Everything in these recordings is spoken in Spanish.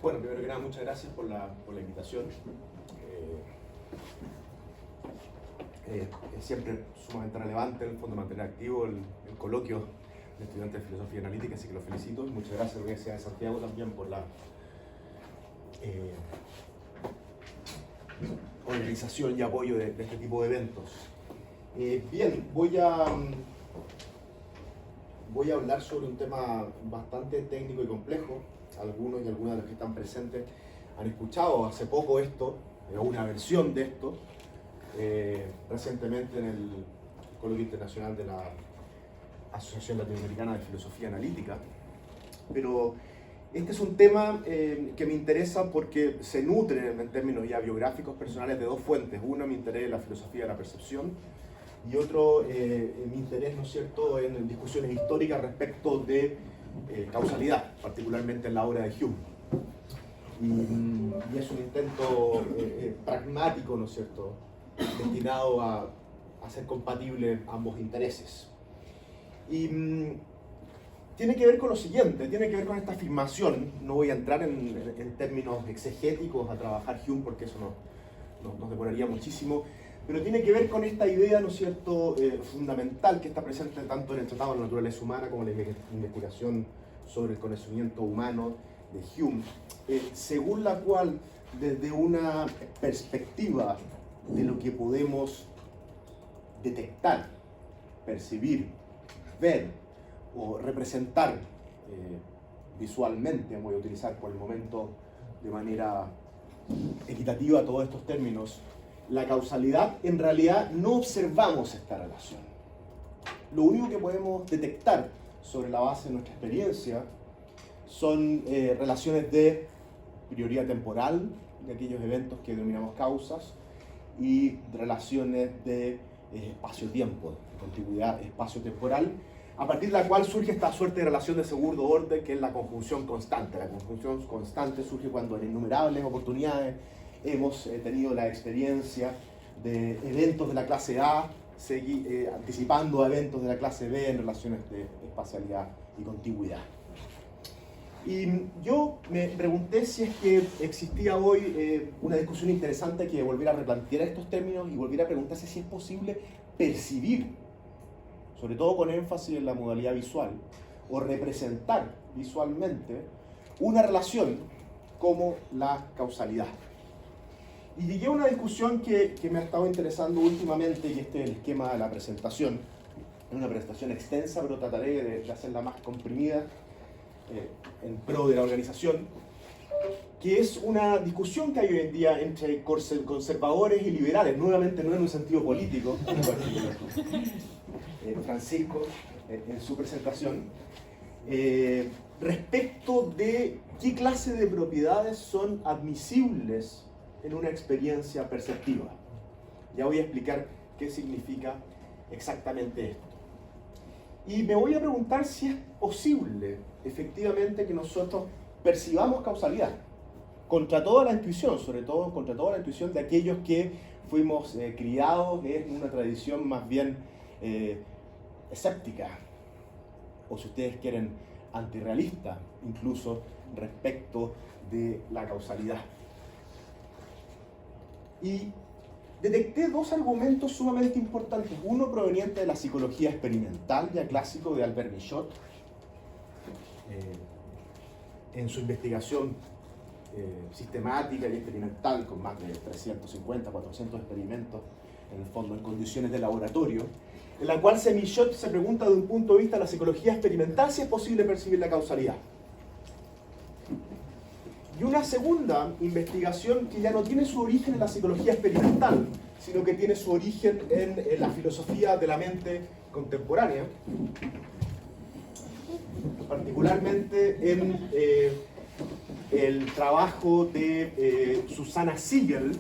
Bueno, primero que nada, muchas gracias por la invitación. Es siempre sumamente relevante, en el fondo, mantener activo el coloquio de estudiantes de filosofía analítica, así que los felicito. Muchas gracias a la Universidad de Santiago también por la organización y apoyo de este tipo de eventos. Bien, voy a hablar sobre un tema bastante técnico y complejo. Algunos y algunas de los que están presentes han escuchado hace poco esto, una versión de esto, recientemente en el Coloquio Internacional de la Asociación Latinoamericana de Filosofía Analítica. Pero este es un tema que me interesa porque se nutre en términos ya biográficos personales de dos fuentes. Una, mi interés en la filosofía de la percepción, y otro, mi interés, ¿no es cierto?, en discusiones históricas respecto de causalidad, particularmente en la obra de Hume. Y es un intento pragmático, ¿no es cierto?, destinado a hacer compatibles ambos intereses. Y tiene que ver con lo siguiente, tiene que ver con esta afirmación. No voy a entrar en términos exegéticos a trabajar Hume porque eso nos demoraría muchísimo, pero tiene que ver con esta idea, ¿no es cierto?, fundamental que está presente tanto en el Tratado de la Naturaleza Humana como en la investigación sobre el conocimiento humano de Hume, según la cual, desde una perspectiva de lo que podemos detectar, percibir, ver o representar visualmente, voy a utilizar por el momento de manera equitativa todos estos términos, la causalidad, en realidad no observamos esta relación. Lo único que podemos detectar sobre la base de nuestra experiencia son relaciones de prioridad temporal de aquellos eventos que denominamos causas y relaciones de espacio-tiempo, de contiguidad espacio-temporal, a partir de la cual surge esta suerte de relación de segundo orden que es la conjunción constante. La conjunción constante surge cuando en innumerables oportunidades hemos tenido la experiencia de eventos de la clase A anticipando a eventos de la clase B en relaciones de espacialidad y contigüidad. Y yo me pregunté si es que existía hoy una discusión interesante que volviera a replantear estos términos y volviera a preguntarse si es posible percibir, sobre todo con énfasis en la modalidad visual, o representar visualmente una relación como la causalidad. Y llegué a una discusión que me ha estado interesando últimamente, y este es el esquema de la presentación. Es una presentación extensa, pero trataré de hacerla más comprimida en pro de la organización, que es una discusión que hay hoy en día entre conservadores y liberales, nuevamente no en un sentido político. Francisco, en su presentación, respecto de qué clase de propiedades son admisibles en una experiencia perceptiva. Ya voy a explicar qué significa exactamente esto. Y me voy a preguntar si es posible, efectivamente, que nosotros percibamos causalidad, contra toda la intuición, sobre todo contra toda la intuición de aquellos que fuimos criados en una tradición más bien escéptica, o si ustedes quieren, antirrealista, incluso respecto de la causalidad. Y detecté dos argumentos sumamente importantes, uno proveniente de la psicología experimental, ya clásico, de Albert Michot, en su investigación sistemática y experimental, con más de 350, 400 experimentos, en el fondo en condiciones de laboratorio, en la cual Michot se pregunta desde un punto de vista de la psicología experimental si es posible percibir la causalidad. Y una segunda investigación que ya no tiene su origen en la psicología experimental, sino que tiene su origen en la filosofía de la mente contemporánea, particularmente en el trabajo de Susanna Siegel.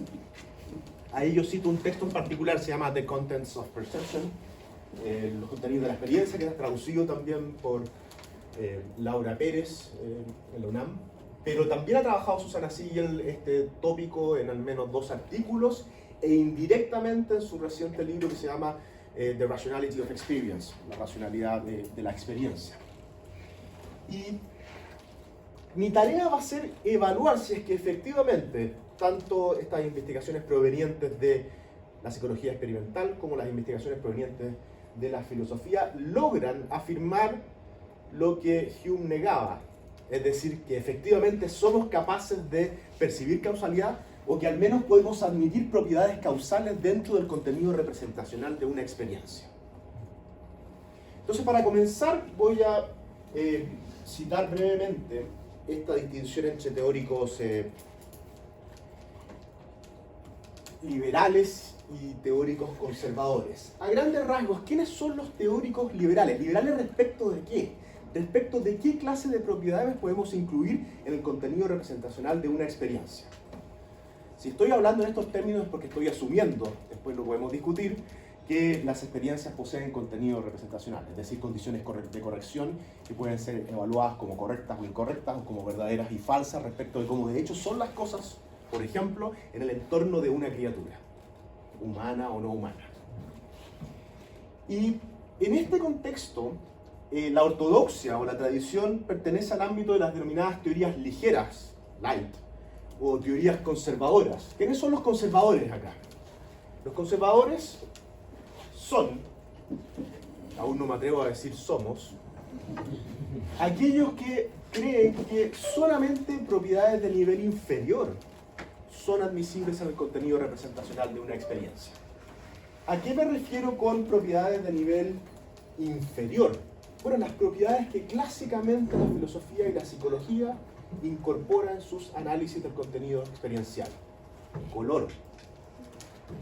Ahí yo cito un texto en particular, se llama The Contents of Perception, los contenidos de la experiencia, que es traducido también por Laura Pérez en la UNAM. Pero también ha trabajado Susanna Siegel este tópico en al menos 2 artículos e indirectamente en su reciente libro que se llama The Rationality of Experience, la racionalidad de la experiencia. Y Mi tarea va a ser evaluar si es que efectivamente tanto estas investigaciones provenientes de la psicología experimental como las investigaciones provenientes de la filosofía logran afirmar lo que Hume negaba, es decir, que efectivamente somos capaces de percibir causalidad o que al menos podemos admitir propiedades causales dentro del contenido representacional de una experiencia. Entonces, para comenzar, voy a citar brevemente esta distinción entre teóricos liberales y teóricos conservadores. A grandes rasgos, ¿quiénes son los teóricos liberales? ¿Liberales respecto de qué? Respecto de qué clase de propiedades podemos incluir en el contenido representacional de una experiencia. Si estoy hablando en estos términos es porque estoy asumiendo, después lo podemos discutir, que las experiencias poseen contenido representacional, es decir, condiciones de corrección que pueden ser evaluadas como correctas o incorrectas, o como verdaderas y falsas respecto de cómo de hecho son las cosas, por ejemplo, en el entorno de una criatura, humana o no humana. Y en este contexto, la ortodoxia o la tradición pertenece al ámbito de las denominadas teorías ligeras, light, o teorías conservadoras. ¿Quiénes son los conservadores acá? Los conservadores son, aún no me atrevo a decir somos, aquellos que creen que solamente propiedades de nivel inferior son admisibles en el contenido representacional de una experiencia. ¿A qué me refiero con propiedades de nivel inferior? Bueno, las propiedades que clásicamente la filosofía y la psicología incorporan en sus análisis del contenido experiencial. Color,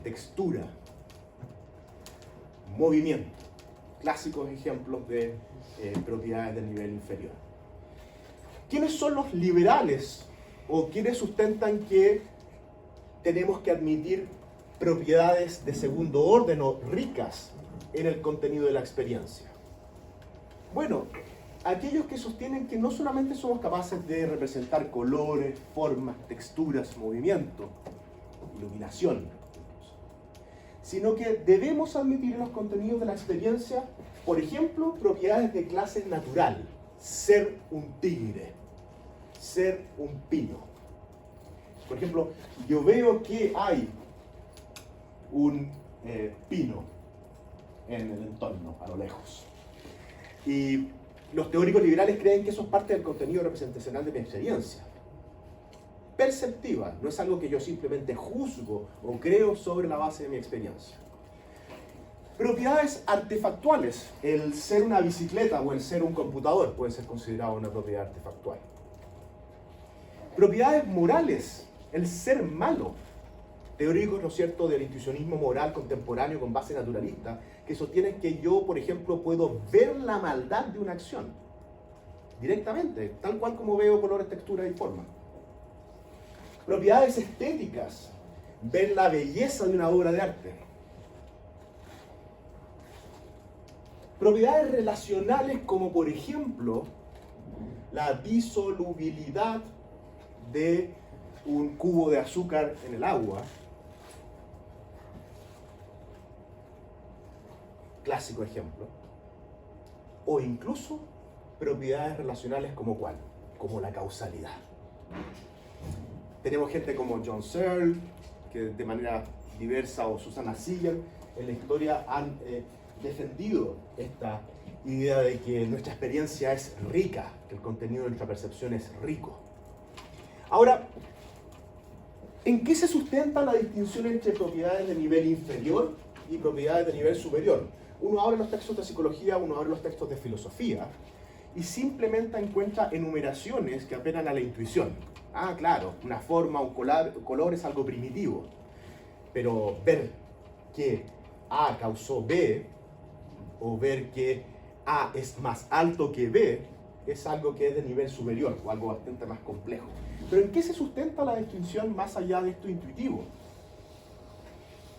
textura, movimiento. Clásicos ejemplos de propiedades de nivel inferior. ¿Quiénes son los liberales o quienes sustentan que tenemos que admitir propiedades de segundo orden o ricas en el contenido de la experiencia? Bueno, aquellos que sostienen que no solamente somos capaces de representar colores, formas, texturas, movimiento, iluminación, sino que debemos admitir en los contenidos de la experiencia, por ejemplo, propiedades de clase natural, ser un tigre, ser un pino. Por ejemplo, yo veo que hay un pino en el entorno, a lo lejos. Y los teóricos liberales creen que eso es parte del contenido representacional de mi experiencia. Perceptiva, no es algo que yo simplemente juzgo o creo sobre la base de mi experiencia. Propiedades artefactuales, el ser una bicicleta o el ser un computador puede ser considerado una propiedad artefactual. Propiedades morales, el ser malo. Teóricos, ¿no es cierto?, del intuicionismo moral contemporáneo con base naturalista, que sostienen que yo, por ejemplo, puedo ver la maldad de una acción directamente, tal cual como veo colores, texturas y formas. Propiedades estéticas, ver la belleza de una obra de arte. Propiedades relacionales como, por ejemplo, la disolubilidad de un cubo de azúcar en el agua. Clásico ejemplo. O incluso propiedades relacionales como ¿cuál? Como la causalidad. Tenemos gente como John Searle, que de manera diversa, o Susana Searle, en la historia han defendido esta idea de que nuestra experiencia es rica, que el contenido de nuestra percepción es rico. Ahora, ¿en qué se sustenta la distinción entre propiedades de nivel inferior y propiedades de nivel superior? Uno abre los textos de psicología, uno abre los textos de filosofía y simplemente encuentra enumeraciones que apelan a la intuición. Ah, claro, una forma, un color es algo primitivo, pero ver que A causó B o ver que A es más alto que B es algo que es de nivel superior o algo bastante más complejo. Pero ¿en qué se sustenta la distinción más allá de esto intuitivo?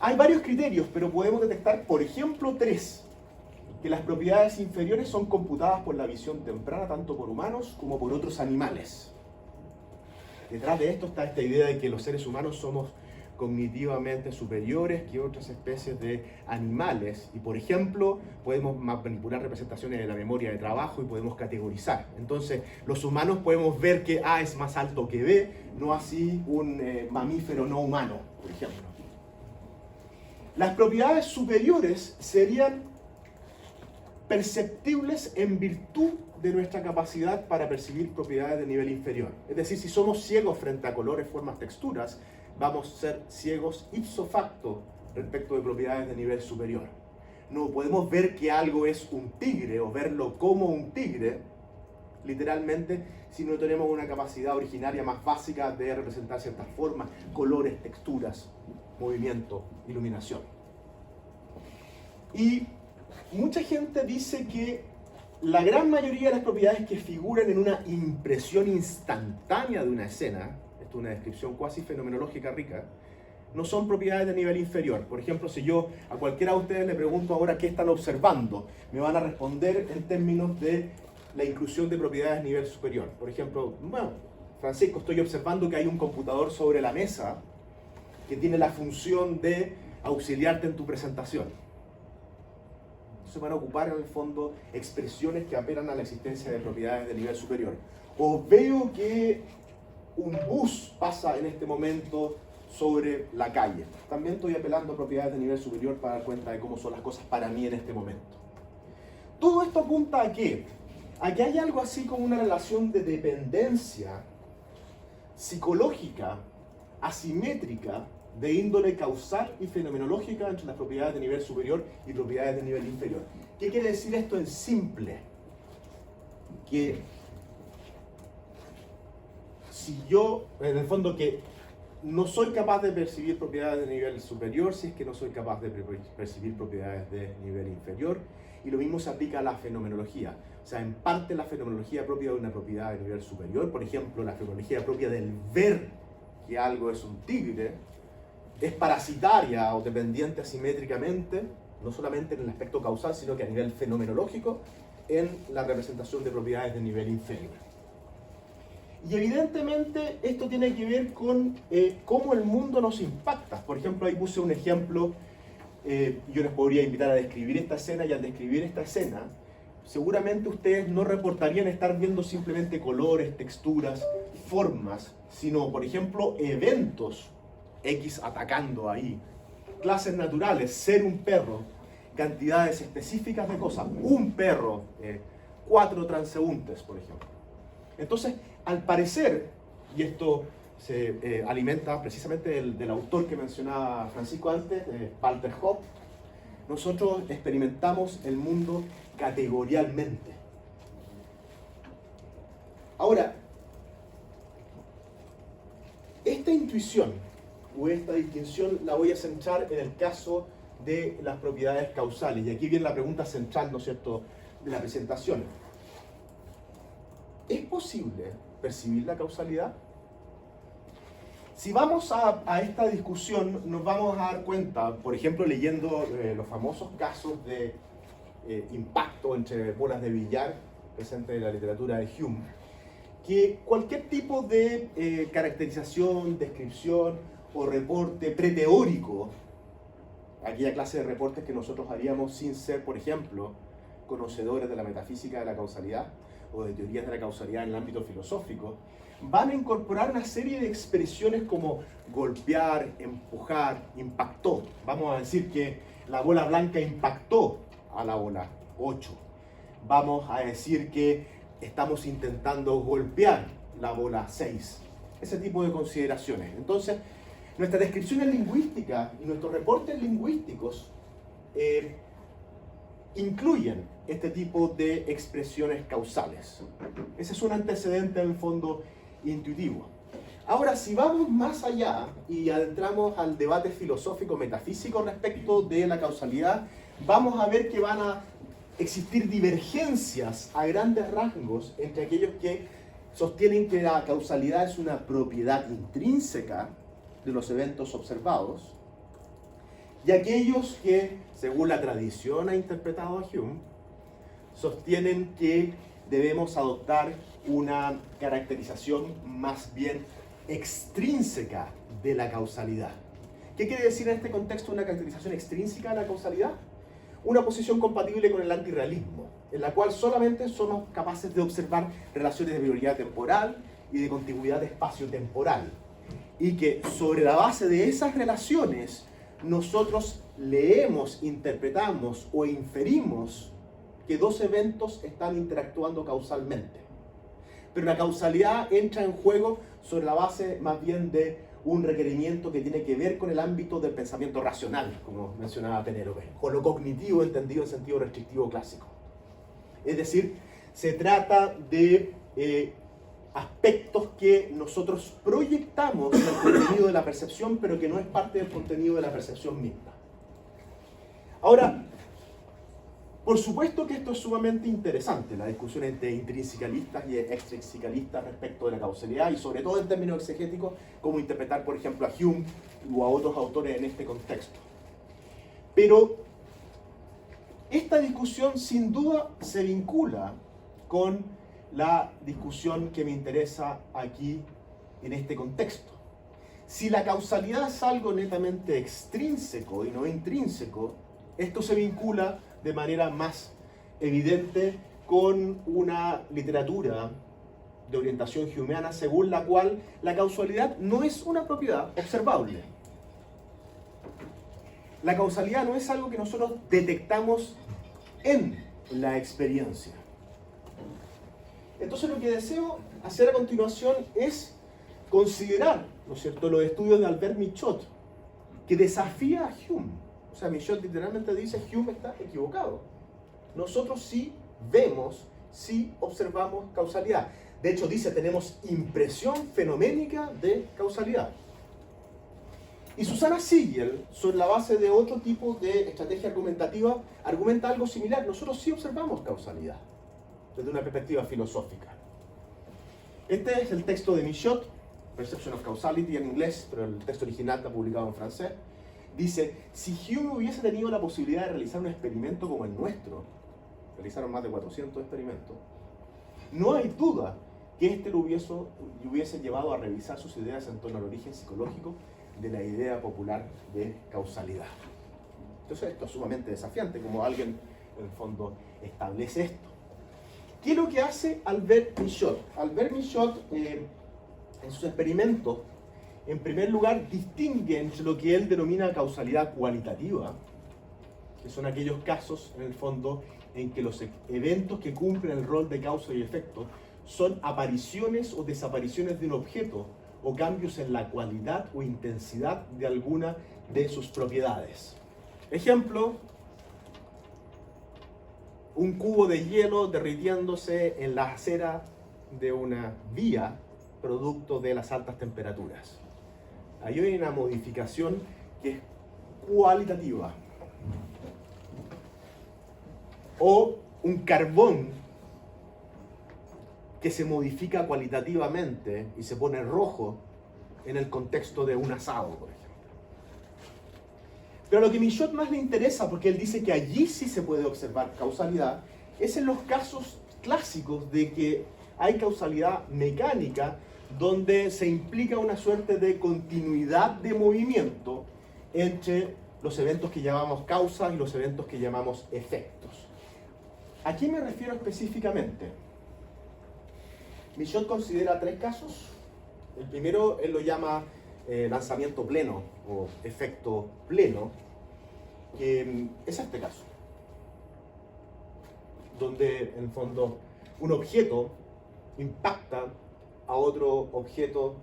Hay varios criterios, pero podemos detectar, por ejemplo, 3. Que las propiedades inferiores son computadas por la visión temprana, tanto por humanos como por otros animales. Detrás de esto está esta idea de que los seres humanos somos cognitivamente superiores que otras especies de animales. Y por ejemplo, podemos manipular representaciones de la memoria de trabajo y podemos categorizar. Entonces, los humanos podemos ver que A es más alto que B, no así un mamífero no humano, por ejemplo. Las propiedades superiores serían perceptibles en virtud de nuestra capacidad para percibir propiedades de nivel inferior. Es decir, si somos ciegos frente a colores, formas, texturas, vamos a ser ciegos ipso facto respecto de propiedades de nivel superior. No podemos ver que algo es un tigre o verlo como un tigre, literalmente, si no tenemos una capacidad originaria más básica de representar ciertas formas, colores, texturas, movimiento, iluminación. Y mucha gente dice que la gran mayoría de las propiedades que figuran en una impresión instantánea de una escena, esto es una descripción cuasi fenomenológica rica, no son propiedades de nivel inferior. Por ejemplo, si yo a cualquiera de ustedes le pregunto ahora qué están observando, me van a responder en términos de la inclusión de propiedades de nivel superior. Por ejemplo, bueno, Francisco, estoy observando que hay un computador sobre la mesa que tiene la función de auxiliarte en tu presentación. Se van a ocupar en el fondo expresiones que apelan a la existencia de propiedades de nivel superior. O veo que un bus pasa en este momento sobre la calle. También estoy apelando a propiedades de nivel superior para dar cuenta de cómo son las cosas para mí en este momento. Todo esto apunta a qué? A que hay algo así como una relación de dependencia psicológica, asimétrica, de índole causal y fenomenológica entre las propiedades de nivel superior y propiedades de nivel inferior. ¿Qué quiere decir esto en simple? Que si yo, en el fondo, que no soy capaz de percibir propiedades de nivel superior si es que no soy capaz de percibir propiedades de nivel inferior, y lo mismo se aplica a la fenomenología. O sea, en parte la fenomenología propia de una propiedad de nivel superior, por ejemplo, la fenomenología propia del ver que algo es un tigre, es parasitaria o dependiente asimétricamente, no solamente en el aspecto causal, sino que a nivel fenomenológico, en la representación de propiedades de nivel inferior. Y evidentemente esto tiene que ver con cómo el mundo nos impacta. Por ejemplo, ahí puse un ejemplo, yo les podría invitar a describir esta escena, y al describir esta escena, seguramente ustedes no reportarían estar viendo simplemente colores, texturas, formas, sino, por ejemplo, eventos X atacando ahí, clases naturales, ser un perro, cantidades específicas de cosas, un perro, 4 transeúntes, por ejemplo. Entonces, al parecer, y esto se alimenta precisamente del autor que mencionaba Francisco antes, Walter Hopp, nosotros experimentamos el mundo categorialmente. Ahora, esta intuición o esta distinción la voy a centrar en el caso de las propiedades causales. Y aquí viene la pregunta central, ¿no es cierto?, de la presentación. ¿Es posible percibir la causalidad? Si vamos a esta discusión, nos vamos a dar cuenta, por ejemplo, leyendo los famosos casos de impacto entre bolas de billar presentes en la literatura de Hume, que cualquier tipo de caracterización, descripción o reporte preteórico, aquella clase de reportes que nosotros haríamos sin ser, por ejemplo, conocedores de la metafísica de la causalidad o de teorías de la causalidad en el ámbito filosófico, van a incorporar una serie de expresiones como golpear, empujar, impactó. Vamos a decir que la bola blanca impactó a la bola 8. Vamos a decir que estamos intentando golpear la bola 6. Ese tipo de consideraciones. Entonces, nuestras descripciones lingüísticas y nuestros reportes lingüísticos incluyen este tipo de expresiones causales. Ese es un antecedente en el fondo intuitivo. Ahora, si vamos más allá y adentramos al debate filosófico metafísico respecto de la causalidad, vamos a ver que van a existir divergencias a grandes rasgos entre aquellos que sostienen que la causalidad es una propiedad intrínseca de los eventos observados, y aquellos que, según la tradición ha interpretado a Hume, sostienen que debemos adoptar una caracterización más bien extrínseca de la causalidad. ¿Qué quiere decir en este contexto una caracterización extrínseca de la causalidad? Una posición compatible con el antirrealismo, en la cual solamente somos capaces de observar relaciones de prioridad temporal y de contigüidad espacio-temporal. Y que sobre la base de esas relaciones nosotros leemos, interpretamos o inferimos que dos eventos están interactuando causalmente. Pero la causalidad entra en juego sobre la base más bien de un requerimiento que tiene que ver con el ámbito del pensamiento racional, como mencionaba Penélope, con lo cognitivo entendido en sentido restrictivo clásico. Es decir, se trata de aspectos que nosotros proyectamos en el contenido de la percepción, pero que no es parte del contenido de la percepción misma. Ahora, por supuesto que esto es sumamente interesante, la discusión entre intrinsicalistas y extrinsicalistas respecto de la causalidad, y sobre todo en términos exegéticos, cómo interpretar, por ejemplo, a Hume o a otros autores en este contexto. Pero esta discusión sin duda se vincula con la discusión que me interesa aquí en este contexto. Si la causalidad es algo netamente extrínseco y no intrínseco, esto se vincula de manera más evidente con una literatura de orientación humeana según la cual la causalidad no es una propiedad observable. La causalidad no es algo que nosotros detectamos en la experiencia. Entonces lo que deseo hacer a continuación es considerar, ¿no es cierto?, los estudios de Albert Michot, que desafía a Hume. O sea, Michot literalmente dice, Hume está equivocado. Nosotros sí vemos, sí observamos causalidad. De hecho, dice, tenemos impresión fenoménica de causalidad. Y Susana Siegel, sobre la base de otro tipo de estrategia argumentativa, argumenta algo similar. Nosotros sí observamos causalidad, desde una perspectiva filosófica. Este es el texto de Michot, Perception of Causality en inglés, pero el texto original está publicado en francés. Dice, si Hume hubiese tenido la posibilidad de realizar un experimento como el nuestro, realizaron más de 400 experimentos, no hay duda que este lo hubiese llevado a revisar sus ideas en torno al origen psicológico de la idea popular de causalidad. Entonces esto es sumamente desafiante, como alguien en el fondo establece esto. ¿Qué es lo que hace Albert Michot? Albert Michot, en sus experimentos, en primer lugar, distingue entre lo que él denomina causalidad cualitativa, que son aquellos casos, en el fondo, en que los eventos que cumplen el rol de causa y efecto son apariciones o desapariciones de un objeto o cambios en la cualidad o intensidad de alguna de sus propiedades. Ejemplo, un cubo de hielo derritiéndose en la acera de una vía producto de las altas temperaturas. Ahí hay una modificación que es cualitativa. O un carbón que se modifica cualitativamente y se pone rojo en el contexto de un asado, por ejemplo. Pero lo que a Michot más le interesa, porque él dice que allí sí se puede observar causalidad, es en los casos clásicos de que hay causalidad mecánica, donde se implica una suerte de continuidad de movimiento entre los eventos que llamamos causas y los eventos que llamamos efectos. ¿A qué me refiero específicamente? Michot considera tres casos. El primero, él lo llama lanzamiento pleno o efecto pleno, que es este caso, donde en el fondo un objeto impacta a otro objeto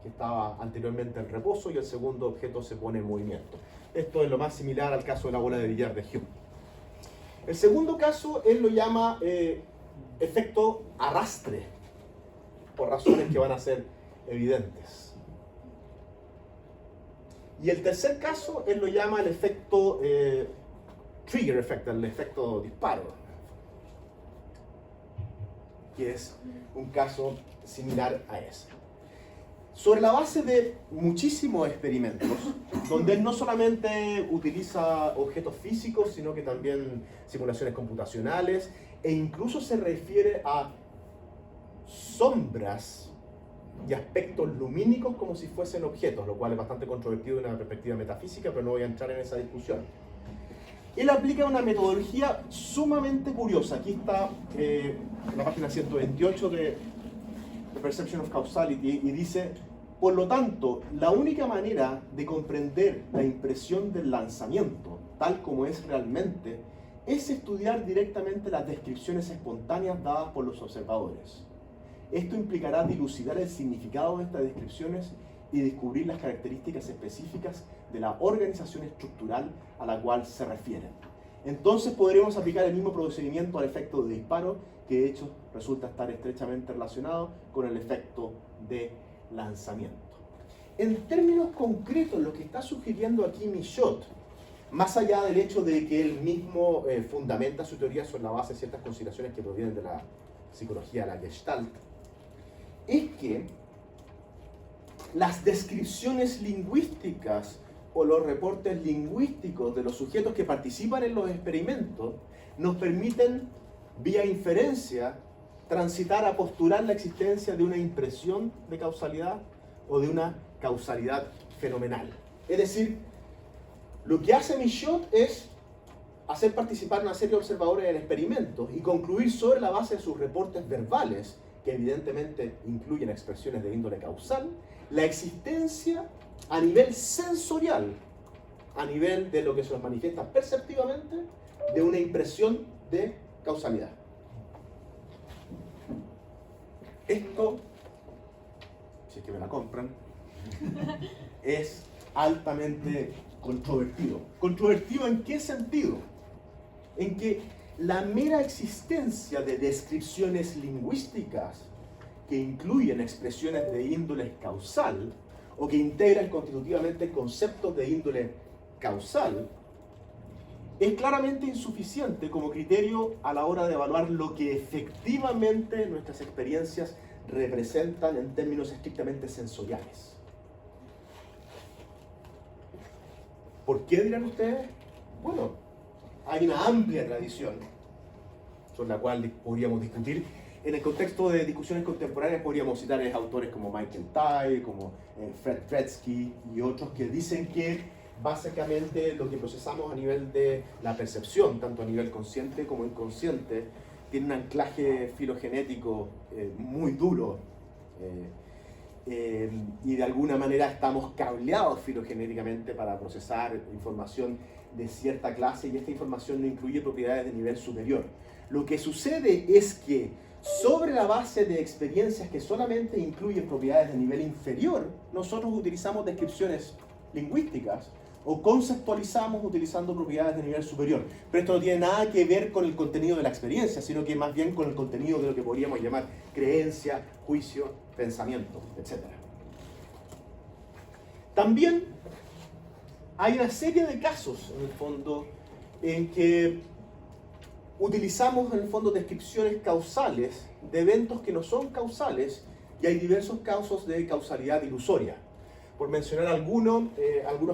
que estaba anteriormente en reposo y el segundo objeto se pone en movimiento. Esto es lo más similar al caso de la bola de billar de Hume. El segundo caso él lo llama efecto arrastre, por razones que van a ser evidentes. Y el tercer caso él lo llama el efecto trigger effect, el efecto disparo, que es un caso similar a ese. Sobre la base de muchísimos experimentos, donde él no solamente utiliza objetos físicos, sino que también simulaciones computacionales, e incluso se refiere a sombras y aspectos lumínicos como si fuesen objetos, lo cual es bastante controvertido de una perspectiva metafísica, pero no voy a entrar en esa discusión. Él aplica una metodología sumamente curiosa. Aquí está la página 128 de The Perception of Causality, y dice: por lo tanto, la única manera de comprender la impresión del lanzamiento, tal como es realmente, es estudiar directamente las descripciones espontáneas dadas por los observadores. Esto implicará dilucidar el significado de estas descripciones y descubrir las características específicas de la organización estructural a la cual se refieren. Entonces podremos aplicar el mismo procedimiento al efecto de disparo, que de hecho resulta estar estrechamente relacionado con el efecto de lanzamiento. En términos concretos, lo que está sugiriendo aquí Michaud, más allá del hecho de que él mismo fundamenta su teoría sobre la base de ciertas consideraciones que provienen de la psicología de la Gestalt, es que las descripciones lingüísticas o los reportes lingüísticos de los sujetos que participan en los experimentos nos permiten, vía inferencia, transitar a postular la existencia de una impresión de causalidad o de una causalidad fenomenal. Es decir, lo que hace Michaud es hacer participar a una serie de observadores en experimentos y concluir sobre la base de sus reportes verbales, que evidentemente incluyen expresiones de índole causal, la existencia a nivel sensorial, a nivel de lo que se nos manifiesta perceptivamente, de una impresión de causalidad. Esto, si es que me la compran, es altamente controvertido. ¿Controvertido en qué sentido? En que la mera existencia de descripciones lingüísticas que incluyen expresiones de índole causal o que integran constitutivamente conceptos de índole causal es claramente insuficiente como criterio a la hora de evaluar lo que efectivamente nuestras experiencias representan en términos estrictamente sensoriales. ¿Por qué, dirán ustedes? Bueno, hay una amplia tradición sobre la cual podríamos discutir. En el contexto de discusiones contemporáneas podríamos citar a autores como Michael Tai, como Fred Fretsky y otros que dicen que básicamente lo que procesamos a nivel de la percepción, tanto a nivel consciente como inconsciente, tiene un anclaje filogenético muy duro y de alguna manera estamos cableados filogenéticamente para procesar información de cierta clase, y esta información no incluye propiedades de nivel superior. Lo que sucede es que sobre la base de experiencias que solamente incluyen propiedades de nivel inferior, nosotros utilizamos descripciones lingüísticas o conceptualizamos utilizando propiedades de nivel superior. Pero esto no tiene nada que ver con el contenido de la experiencia, sino que más bien con el contenido de lo que podríamos llamar creencia, juicio, pensamiento, etc. También hay una serie de casos, en el fondo, en que utilizamos, en el fondo, descripciones causales de eventos que no son causales, y hay diversos casos de causalidad ilusoria. Por mencionar algunos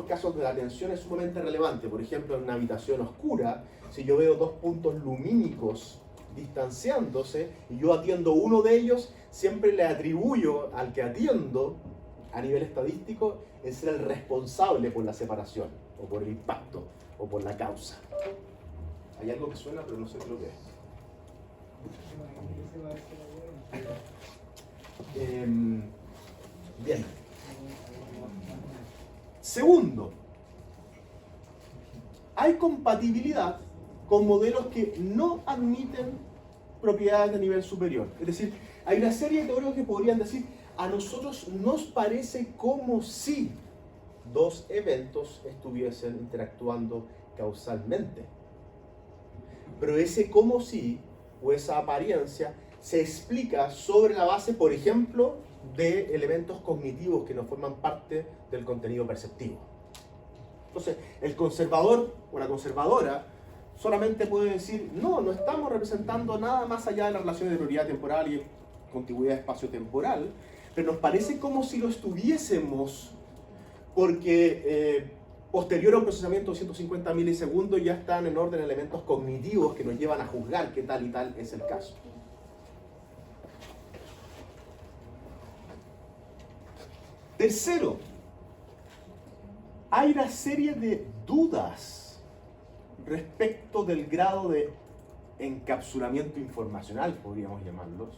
casos de la atención es sumamente relevante. Por ejemplo, en una habitación oscura, si yo veo dos puntos lumínicos distanciándose y yo atiendo uno de ellos, siempre le atribuyo al que atiendo, a nivel estadístico, en ser el responsable por la separación, o por el impacto, o por la causa. Hay algo que suena, pero no sé lo que es. Bien. Segundo, hay compatibilidad con modelos que no admiten propiedades de nivel superior. Es decir, hay una serie de teóricos que podrían decir: a nosotros nos parece como si dos eventos estuviesen interactuando causalmente. Pero ese como si, o esa apariencia, se explica sobre la base, por ejemplo, de elementos cognitivos que no forman parte del contenido perceptivo. Entonces, el conservador o la conservadora solamente puede decir: no estamos representando nada más allá de las relaciones de prioridad temporal y contigüidad espacio-temporal, pero nos parece como si lo estuviésemos, porque posterior a un procesamiento de 150 milisegundos ya están en orden elementos cognitivos que nos llevan a juzgar que tal y tal es el caso. Tercero, hay una serie de dudas respecto del grado de encapsulamiento informacional, podríamos llamarlos,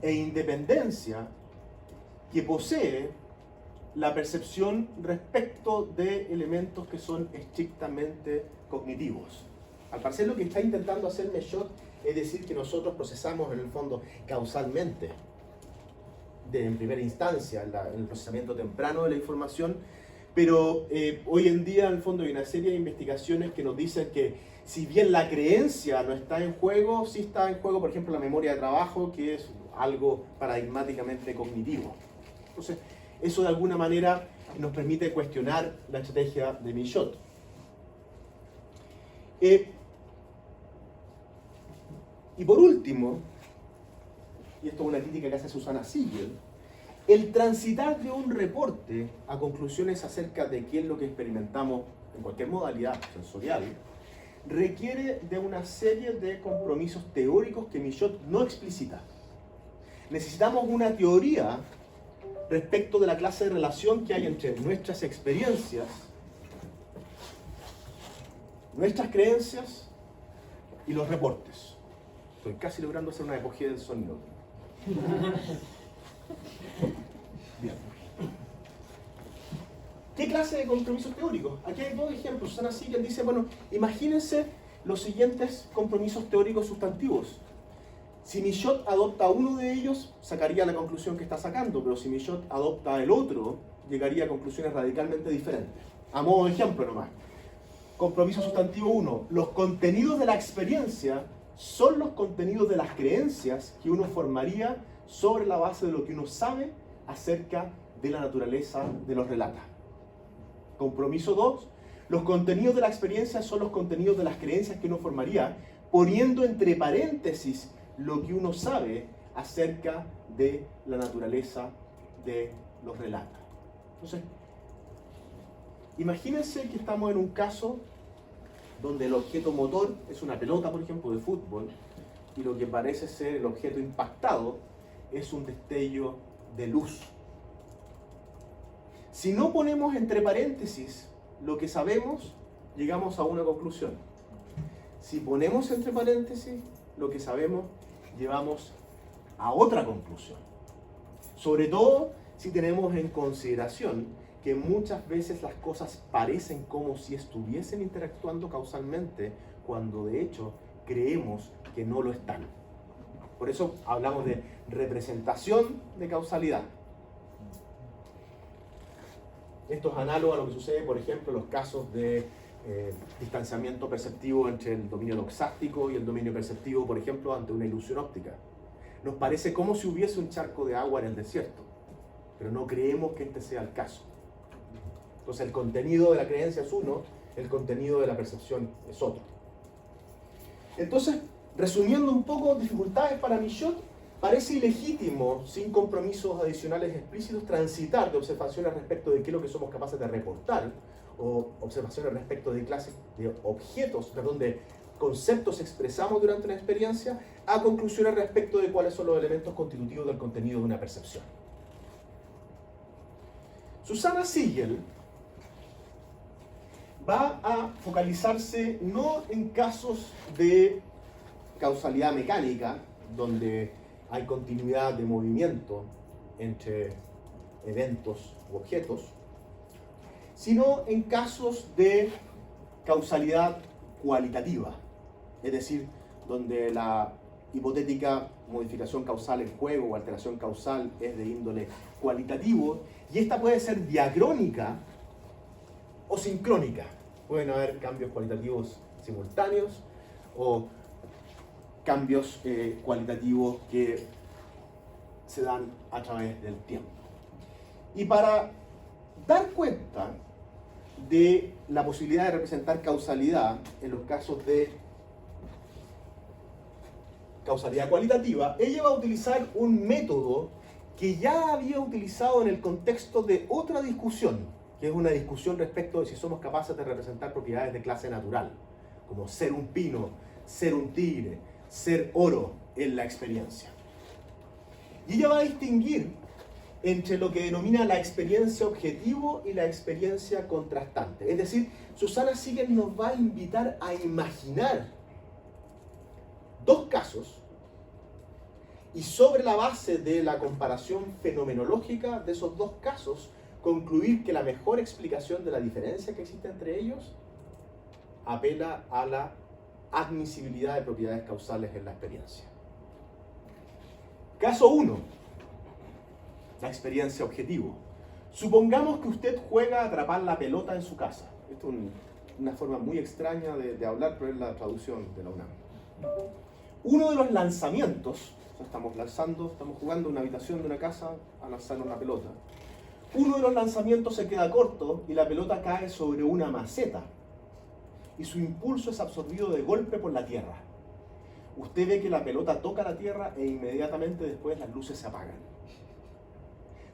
e independencia que posee la percepción respecto de elementos que son estrictamente cognitivos. Al parecer lo que está intentando hacer Michaud es decir que nosotros procesamos en el fondo causalmente, en primera instancia, en el procesamiento temprano de la información, pero hoy en día en el fondo hay una serie de investigaciones que nos dicen que si bien la creencia no está en juego, sí está en juego, por ejemplo, la memoria de trabajo, que es algo paradigmáticamente cognitivo. Entonces, eso de alguna manera nos permite cuestionar la estrategia de Michaud. Y por último, y esto es una crítica que hace Susanna Siegel, el transitar de un reporte a conclusiones acerca de qué es lo que experimentamos en cualquier modalidad sensorial requiere de una serie de compromisos teóricos que Michaud no explicita. Necesitamos una teoría respecto de la clase de relación que hay entre nuestras experiencias, nuestras creencias y los reportes. Estoy casi logrando hacer una apología del sonido. Bien. ¿Qué clase de compromisos teóricos? Aquí hay dos ejemplos. Susanna Siegel dice, bueno, imagínense los siguientes compromisos teóricos sustantivos. Si Michaud adopta uno de ellos, sacaría la conclusión que está sacando, pero si Michaud adopta el otro, llegaría a conclusiones radicalmente diferentes. A modo de ejemplo nomás. Compromiso sustantivo 1. Los contenidos de la experiencia son los contenidos de las creencias que uno formaría sobre la base de lo que uno sabe acerca de la naturaleza de los relatos. Compromiso 2. Los contenidos de la experiencia son los contenidos de las creencias que uno formaría, poniendo entre paréntesis lo que uno sabe acerca de la naturaleza de los relatos. Entonces, imagínense que estamos en un caso donde el objeto motor es una pelota, por ejemplo, de fútbol, y lo que parece ser el objeto impactado es un destello de luz. Si no ponemos entre paréntesis lo que sabemos, llegamos a una conclusión. Si ponemos entre paréntesis lo que sabemos, llevamos a otra conclusión. Sobre todo si tenemos en consideración que muchas veces las cosas parecen como si estuviesen interactuando causalmente, cuando de hecho creemos que no lo están. Por eso hablamos de representación de causalidad. Esto es análogo a lo que sucede, por ejemplo, en los casos de distanciamiento perceptivo entre el dominio doxástico y el dominio perceptivo, por ejemplo, ante una ilusión óptica. Nos parece como si hubiese un charco de agua en el desierto, pero no creemos que este sea el caso. Entonces el contenido de la creencia es uno, el contenido de la percepción es otro. Entonces, resumiendo un poco, dificultades para Michaud, parece ilegítimo, sin compromisos adicionales explícitos, transitar de observaciones respecto de qué es lo que somos capaces de reportar, o observaciones respecto de clases de objetos, de conceptos expresamos durante una experiencia, a conclusiones respecto de cuáles son los elementos constitutivos del contenido de una percepción. Susanna Siegel va a focalizarse no en casos de causalidad mecánica, donde hay continuidad de movimiento entre eventos u objetos, sino en casos de causalidad cualitativa, es decir, donde la hipotética modificación causal en juego o alteración causal es de índole cualitativo, y esta puede ser diacrónica o sincrónica. Pueden haber cambios cualitativos simultáneos o cambios cualitativos que se dan a través del tiempo. Y para dar cuenta de la posibilidad de representar causalidad en los casos de causalidad cualitativa, ella va a utilizar un método que ya había utilizado en el contexto de otra discusión, que es una discusión respecto de si somos capaces de representar propiedades de clase natural, como ser un pino, ser un tigre, ser oro en la experiencia. Y ella va a distinguir entre lo que denomina la experiencia objetivo y la experiencia contrastante. Es decir, Susana Siegel nos va a invitar a imaginar dos casos y sobre la base de la comparación fenomenológica de esos dos casos, concluir que la mejor explicación de la diferencia que existe entre ellos apela a la admisibilidad de propiedades causales en la experiencia. Caso 1. La experiencia objetivo. Supongamos que usted juega a atrapar la pelota en su casa. Esto es una forma muy extraña de hablar, pero es la traducción de la UNAM. Uno de los lanzamientos, o sea, estamos jugando en una habitación de una casa a lanzar una pelota. Uno de los lanzamientos se queda corto y la pelota cae sobre una maceta. Y su impulso es absorbido de golpe por la tierra. Usted ve que la pelota toca la tierra e inmediatamente después las luces se apagan.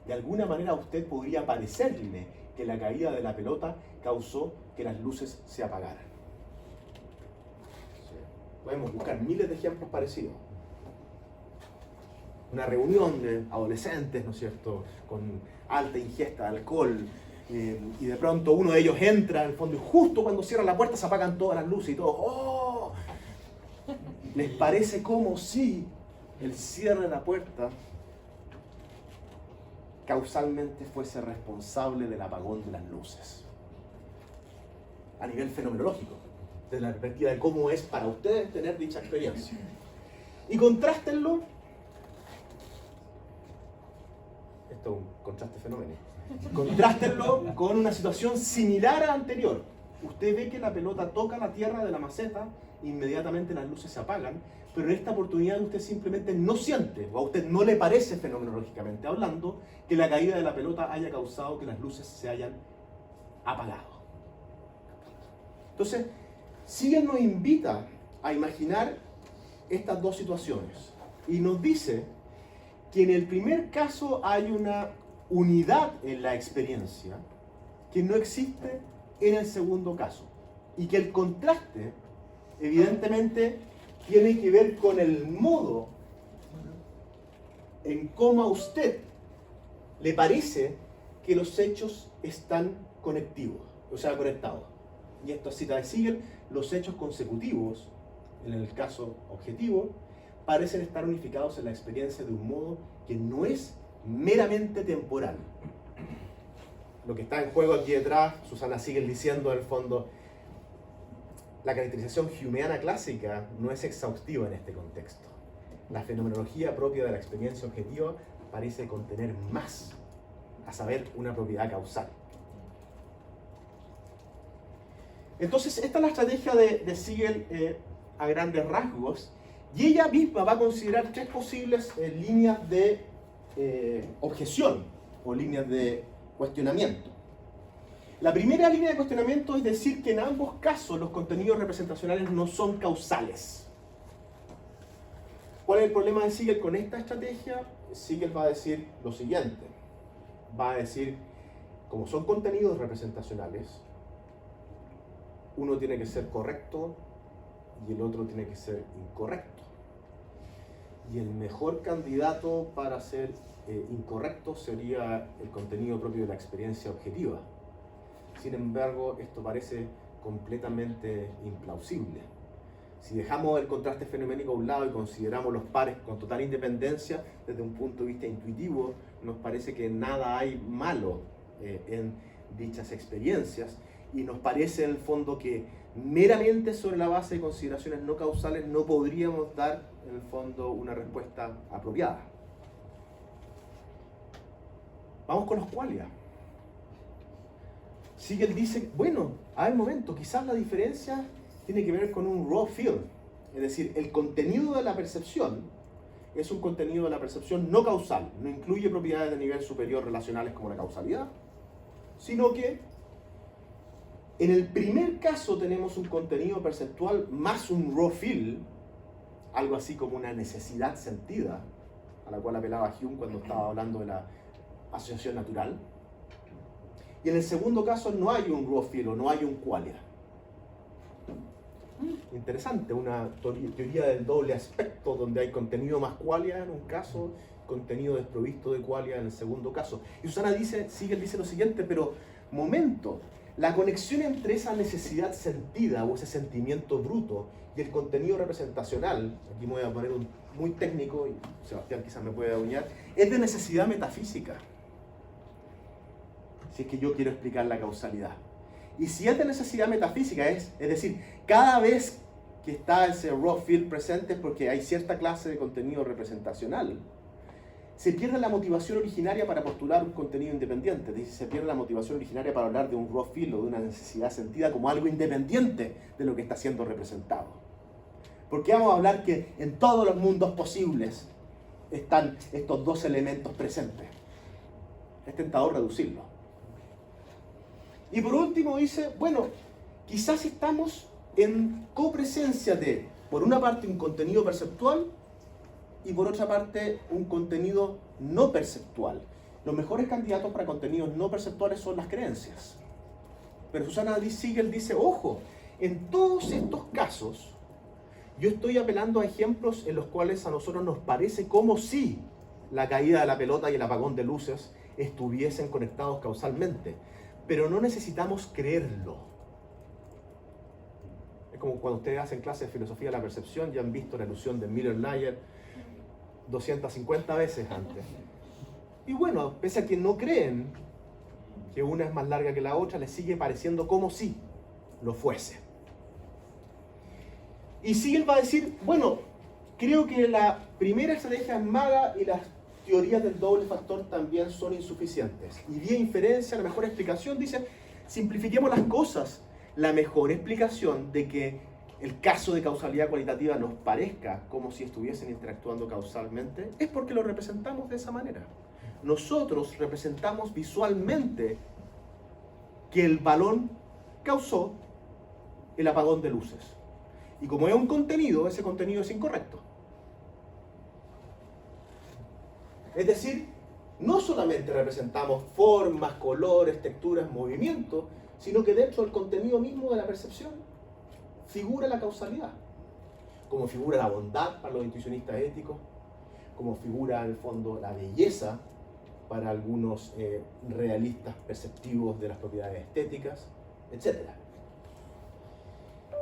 De alguna manera a usted podría parecerle que la caída de la pelota causó que las luces se apagaran. Podemos buscar miles de ejemplos parecidos. Una reunión de adolescentes, ¿no es cierto?, con alta ingesta de alcohol, y de pronto uno de ellos entra en el fondo y justo cuando cierra la puerta se apagan todas las luces y todos, ¡oh! Les parece como si el cierre de la puerta causalmente fuese responsable del apagón de las luces. A nivel fenomenológico, desde la perspectiva de cómo es para ustedes tener dicha experiencia. Y contrástenlo, esto es un contraste fenomenal, contrástenlo con una situación similar a la anterior. Usted ve que la pelota toca la tierra de la maceta, inmediatamente las luces se apagan, pero en esta oportunidad usted simplemente no siente, o a usted no le parece fenomenológicamente hablando, que la caída de la pelota haya causado que las luces se hayan apagado. Entonces, Siegel nos invita a imaginar estas dos situaciones y nos dice que en el primer caso hay una unidad en la experiencia que no existe en el segundo caso y que el contraste evidentemente tiene que ver con el modo en cómo a usted le parece que los hechos están conectivos, o sea, conectados. Y esto es cita de Siegel: los hechos consecutivos, en el caso objetivo, parecen estar unificados en la experiencia de un modo que no es meramente temporal. Lo que está en juego aquí detrás, Susana Siegel diciendo en el fondo, la caracterización humeana clásica no es exhaustiva en este contexto. La fenomenología propia de la experiencia objetiva parece contener más, a saber, una propiedad causal. Entonces, esta es la estrategia de Siegel a grandes rasgos, y ella misma va a considerar tres posibles líneas de objeción o líneas de cuestionamiento. La primera línea de cuestionamiento es decir que en ambos casos los contenidos representacionales no son causales. ¿Cuál es el problema de Siegel con esta estrategia? Siegel va a decir lo siguiente. Va a decir, como son contenidos representacionales, uno tiene que ser correcto y el otro tiene que ser incorrecto. Y el mejor candidato para ser incorrecto sería el contenido propio de la experiencia objetiva. Sin embargo, esto parece completamente implausible. Si dejamos el contraste fenoménico a un lado y consideramos los pares con total independencia, desde un punto de vista intuitivo, nos parece que nada hay malo en dichas experiencias, y nos parece en el fondo que meramente sobre la base de consideraciones no causales no podríamos dar en el fondo una respuesta apropiada. Vamos con los qualia. Siegel dice, bueno, a ver, momento, quizás la diferencia tiene que ver con un raw field, es decir, el contenido de la percepción es un contenido de la percepción no causal, no incluye propiedades de nivel superior relacionales como la causalidad, sino que en el primer caso tenemos un contenido perceptual más un raw field, algo así como una necesidad sentida, a la cual apelaba Hume cuando estaba hablando de la asociación natural. Y en el segundo caso no hay un raw field o no hay un qualia. Interesante, una teoría del doble aspecto donde hay contenido más qualia en un caso contenido desprovisto de qualia en el segundo caso. Y Susana dice lo siguiente, pero momento, la conexión entre esa necesidad sentida o ese sentimiento bruto y el contenido representacional, aquí me voy a poner un muy técnico, y Sebastián quizás me puede adueñar, es de necesidad metafísica. Si es que yo quiero explicar la causalidad. Y si es de necesidad metafísica, es decir, cada vez que está ese raw field presente es porque hay cierta clase de contenido representacional, se pierde la motivación originaria para postular un contenido independiente. Es decir, se pierde la motivación originaria para hablar de un raw field o de una necesidad sentida como algo independiente de lo que está siendo representado. Porque vamos a hablar que en todos los mundos posibles están estos dos elementos presentes. Es tentador reducirlo. Y por último dice, bueno, quizás estamos en copresencia de, por una parte, un contenido perceptual y por otra parte, un contenido no perceptual. Los mejores candidatos para contenidos no perceptuales son las creencias. Pero Susana Siegel dice, ojo, en todos estos casos, yo estoy apelando a ejemplos en los cuales a nosotros nos parece como si la caída de la pelota y el apagón de luces estuviesen conectados causalmente. Pero no necesitamos creerlo. Es como cuando ustedes hacen clases de filosofía de la percepción, ya han visto la ilusión de Miller-Lyer 250 veces antes. Y bueno, pese a que no creen que una es más larga que la otra, les sigue pareciendo como si lo fuese. Y Siegel va a decir, bueno, creo que la primera estrategia es mala y las teorías del doble factor también son insuficientes. Y vía inferencia, la mejor explicación, dice, simplifiquemos las cosas. La mejor explicación de que el caso de causalidad cualitativa nos parezca como si estuviesen interactuando causalmente es porque lo representamos de esa manera. Nosotros representamos visualmente que el balón causó el apagón de luces. Y como es un contenido, ese contenido es incorrecto. Es decir, no solamente representamos formas, colores, texturas, movimientos, sino que dentro del contenido mismo de la percepción figura la causalidad. Como figura la bondad para los intuicionistas éticos, como figura en el fondo la belleza para algunos realistas perceptivos de las propiedades estéticas, etc.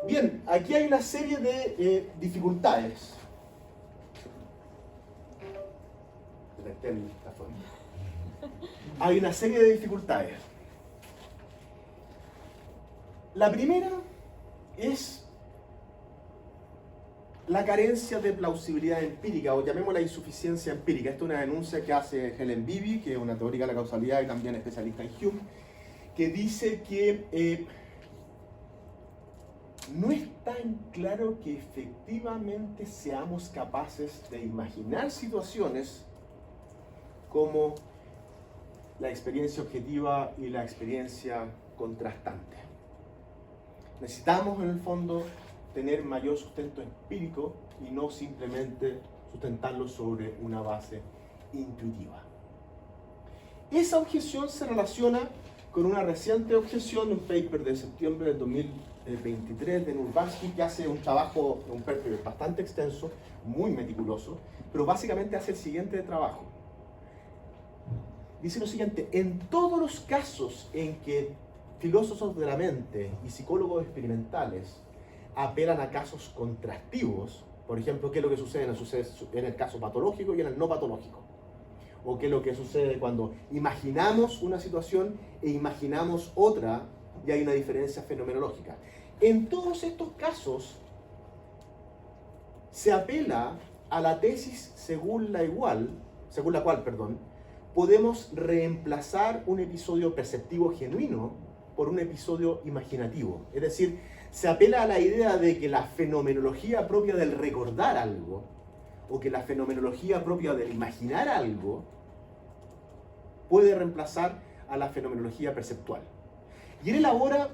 Bien, aquí hay una serie de dificultades. Hay una serie de dificultades. La primera es la carencia de plausibilidad empírica, o llamémosla insuficiencia empírica. Esta es una denuncia que hace Helen Beebe, que es una teórica de la causalidad y también especialista en Hume, que dice que no es tan claro que efectivamente seamos capaces de imaginar situaciones como la experiencia objetiva y la experiencia contrastante. Necesitamos, en el fondo, tener mayor sustento empírico y no simplemente sustentarlo sobre una base intuitiva. Esa objeción se relaciona con una reciente objeción de un paper de septiembre del 2023 de Nurbansky, que hace un trabajo, un paper bastante extenso, muy meticuloso, pero básicamente hace el siguiente trabajo. Dice lo siguiente: en todos los casos en que filósofos de la mente y psicólogos experimentales apelan a casos contrastivos, por ejemplo, qué es lo que sucede en el caso patológico y en el no patológico, o qué es lo que sucede cuando imaginamos una situación e imaginamos otra y hay una diferencia fenomenológica. En todos estos casos se apela a la tesis según la cual podemos reemplazar un episodio perceptivo genuino por un episodio imaginativo. Es decir, se apela a la idea de que la fenomenología propia del recordar algo, o que la fenomenología propia del imaginar algo, puede reemplazar a la fenomenología perceptual. Y él elabora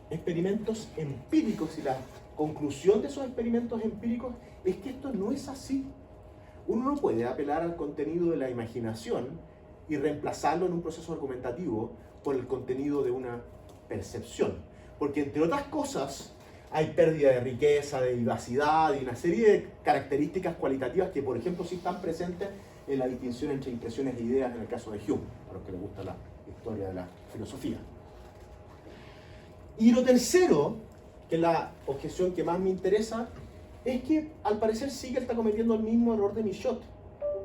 experimentos empíricos, y la conclusión de esos experimentos empíricos es que esto no es así. Uno no puede apelar al contenido de la imaginación y reemplazarlo en un proceso argumentativo por el contenido de una percepción. Porque, entre otras cosas, hay pérdida de riqueza, de vivacidad y una serie de características cualitativas que, por ejemplo, sí están presentes en la distinción entre impresiones e ideas en el caso de Hume, a los que les gusta la historia de la filosofía. Y lo tercero, que es la objeción que más me interesa, es que al parecer Siegel está cometiendo el mismo error de Michot.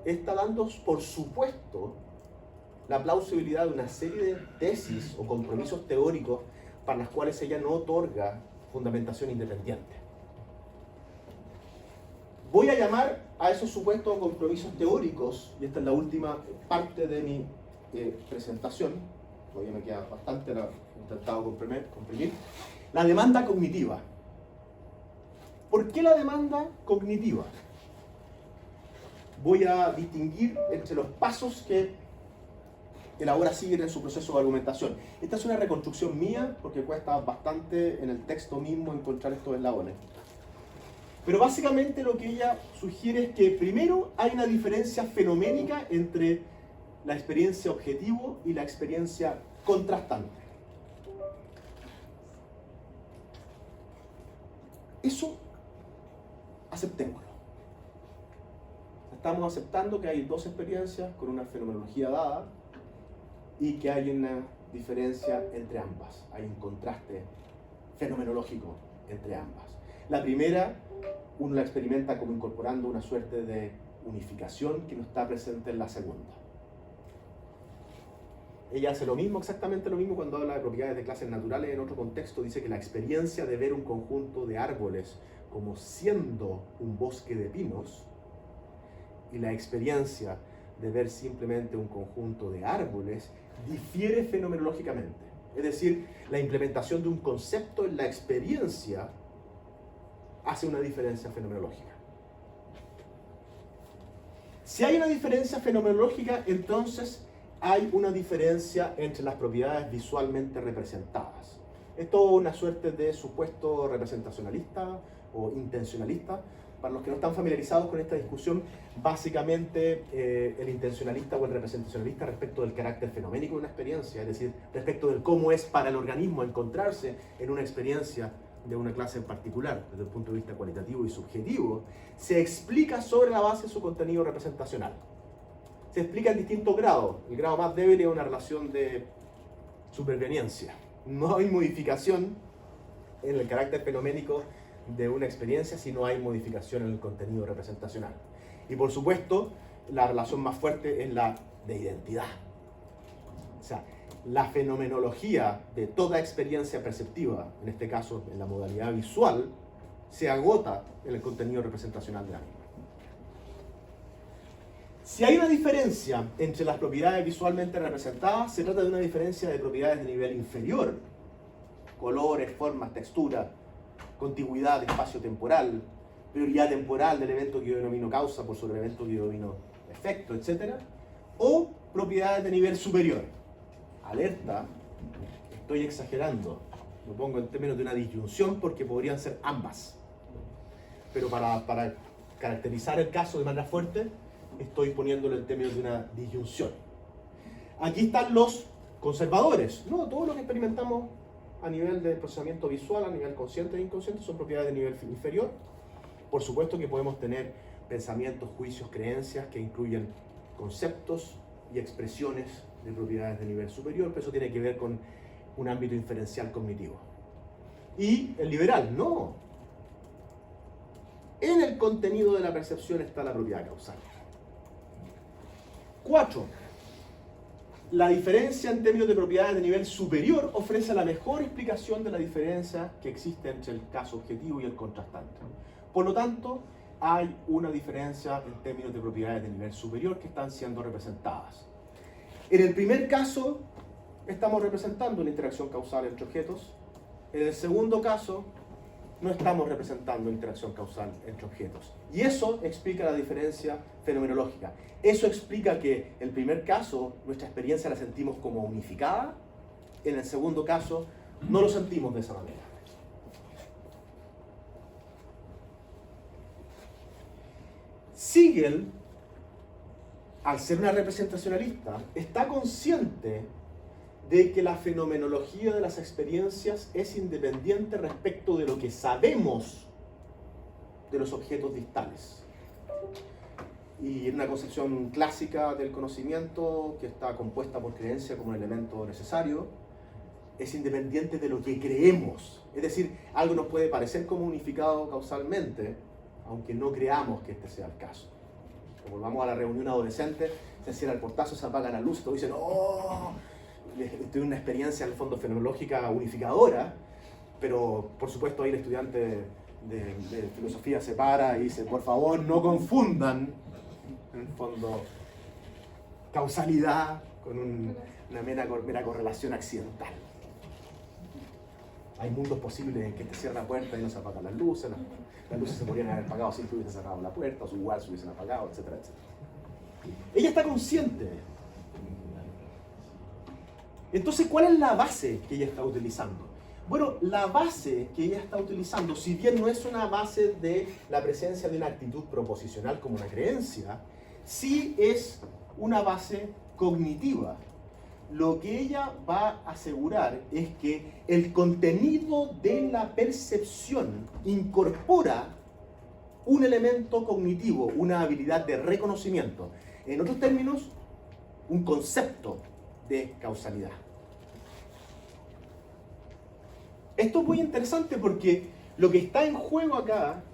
Está dando por supuesto la plausibilidad de una serie de tesis o compromisos teóricos para las cuales ella no otorga fundamentación independiente. Voy a llamar a esos supuestos compromisos teóricos, y esta es la última parte de mi presentación, todavía me queda bastante, la he intentado comprimir, la demanda cognitiva. ¿Por qué la demanda cognitiva? Voy a distinguir entre los pasos que elabora Siegel en su proceso de argumentación. Esta es una reconstrucción mía, porque cuesta bastante en el texto mismo encontrar estos eslabones. Pero básicamente lo que ella sugiere es que primero hay una diferencia fenoménica entre la experiencia objetivo y la experiencia contrastante. Eso aceptémoslo. Estamos aceptando que hay dos experiencias con una fenomenología dada y que hay una diferencia entre ambas. Hay un contraste fenomenológico entre ambas. La primera, uno la experimenta como incorporando una suerte de unificación que no está presente en la segunda. Ella hace lo mismo, exactamente lo mismo cuando habla de propiedades de clases naturales. En otro contexto dice que la experiencia de ver un conjunto de árboles como siendo un bosque de pinos y la experiencia de ver simplemente un conjunto de árboles difiere fenomenológicamente. Es decir, la implementación de un concepto en la experiencia hace una diferencia fenomenológica. Si hay una diferencia fenomenológica, entonces hay una diferencia entre las propiedades visualmente representadas. Esto es una suerte de supuesto representacionalista o intencionalista. Para los que no están familiarizados con esta discusión, básicamente el intencionalista o el representacionalista respecto del carácter fenoménico de una experiencia, es decir, respecto de cómo es para el organismo encontrarse en una experiencia de una clase en particular, desde el punto de vista cualitativo y subjetivo, se explica sobre la base de su contenido representacional. Se explica en distintos grados. El grado más débil es una relación de superveniencia. No hay modificación en el carácter fenoménico de una experiencia si no hay modificación en el contenido representacional. Y por supuesto, la relación más fuerte es la de identidad. O sea, la fenomenología de toda experiencia perceptiva, en este caso en la modalidad visual, se agota en el contenido representacional de la misma. Si hay una diferencia entre las propiedades visualmente representadas, se trata de una diferencia de propiedades de nivel inferior. Colores, formas, textura, contigüidad, espacio-temporal, prioridad temporal del evento que yo denomino causa por sobre el evento que yo denomino efecto, etc. O propiedades de nivel superior. Alerta, estoy exagerando. Lo pongo en términos de una disyunción porque podrían ser ambas. Pero para caracterizar el caso de manera fuerte, estoy poniéndolo en términos de una disyunción. Aquí están los conservadores. No, todo lo que experimentamos a nivel de procesamiento visual, a nivel consciente e inconsciente, son propiedades de nivel inferior. Por supuesto que podemos tener pensamientos, juicios, creencias que incluyen conceptos y expresiones de propiedades de nivel superior, pero eso tiene que ver con un ámbito inferencial cognitivo. Y el liberal, no. En el contenido de la percepción está la propiedad causal. 4. La diferencia en términos de propiedades de nivel superior ofrece la mejor explicación de la diferencia que existe entre el caso objetivo y el contrastante. Por lo tanto, hay una diferencia en términos de propiedades de nivel superior que están siendo representadas. En el primer caso, estamos representando una interacción causal entre objetos. En el segundo caso, no estamos representando interacción causal entre objetos. Y eso explica la diferencia fenomenológica. Eso explica que en el primer caso nuestra experiencia la sentimos como unificada, en el segundo caso no lo sentimos de esa manera. Siegel, al ser una representacionalista, está consciente de que la fenomenología de las experiencias es independiente respecto de lo que sabemos de los objetos distales. y en una concepción clásica del conocimiento que está compuesta por creencia como un elemento necesario, es independiente de lo que creemos. Es decir, algo nos puede parecer como unificado causalmente, aunque no creamos que este sea el caso. Como volvamos a la reunión adolescente, se cierra el portazo, se apaga la luz, todos dicen, ¡oh! Tuve una experiencia en el fondo fenomenológica unificadora, pero por supuesto ahí el estudiante de filosofía se para y dice, por favor, no confundan, en el fondo, causalidad con una mera correlación accidental. Hay mundos posibles en que te cierra la puerta y no se apagan las luces se podrían haber apagado si tú hubieses cerrado la puerta, o sus guardias se hubiesen apagado, etcétera, etcétera. Ella está consciente. Entonces, ¿cuál es la base que ella está utilizando? Bueno, la base que ella está utilizando, si bien no es una base de la presencia de una actitud proposicional como una creencia, sí es una base cognitiva. Lo que ella va a asegurar es que el contenido de la percepción incorpora un elemento cognitivo, una habilidad de reconocimiento. En otros términos, un concepto de causalidad. Esto es muy interesante porque lo que está en juego acá